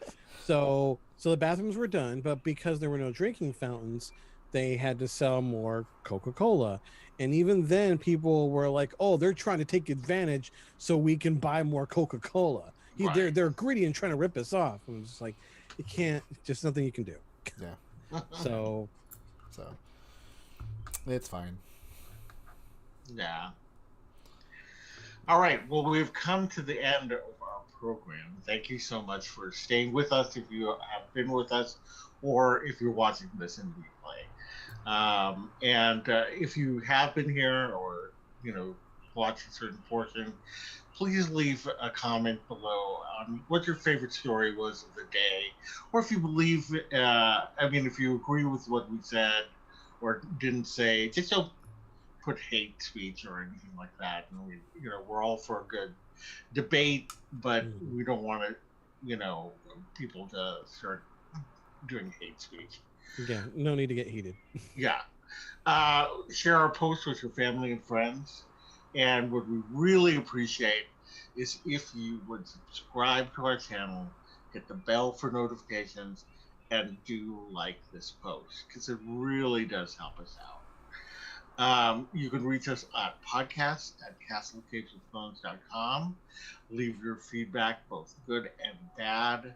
So the bathrooms were done, but because there were no drinking fountains, they had to sell more Coca-Cola. And even then, people were like, "Oh, they're trying to take advantage so we can buy more Coca-Cola. Right. They're greedy and trying to rip us off." And it's just like, you can't. Just nothing you can do. Yeah. So So it's fine. Yeah. All right. Well, we've come to the end of our program. Thank you so much for staying with us, if you have been with us, or if you're watching this in replay. And if you have been here, or watched a certain portion, please leave a comment below on what your favorite story was of the day, or if you believe. If you agree with what we said or didn't say, just don't put hate speech or anything like that. And we're all for a good debate, but we don't want people to start doing hate speech. yeah, no need to get heated. Yeah. Share our posts with your family and friends. And what we really appreciate is if you would subscribe to our channel, hit the bell for notifications, and do like this post, because it really does help us out. You can reach us at podcast@castlecapesofphones.com. Leave your feedback, both good and bad.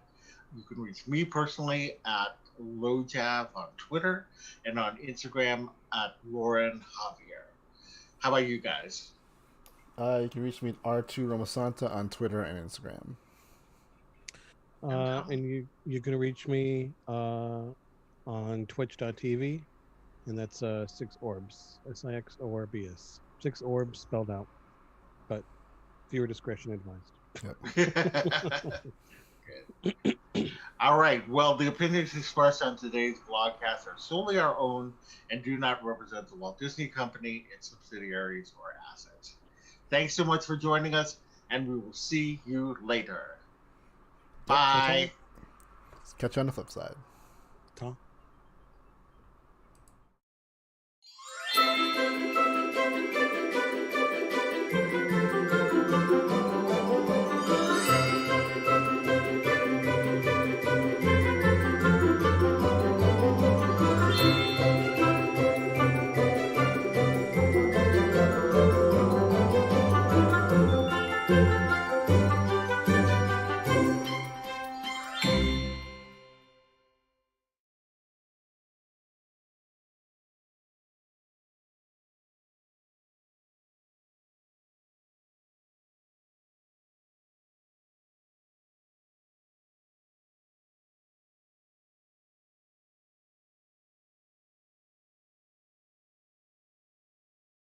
You can reach me personally at LoJav on Twitter, and on Instagram at Loren Javier. How about you guys? You can reach me at R2 Romasanta on Twitter and Instagram. And you can reach me on twitch.tv, and that's 6 orbs, SIXORBS, 6 orbs spelled out, but viewer discretion advised. Good. All right. Well, the opinions expressed on today's vlogcast are solely our own and do not represent the Walt Disney Company, its subsidiaries, or assets. Thanks so much for joining us, and we will see you later. Bye. Catch you on the flip side.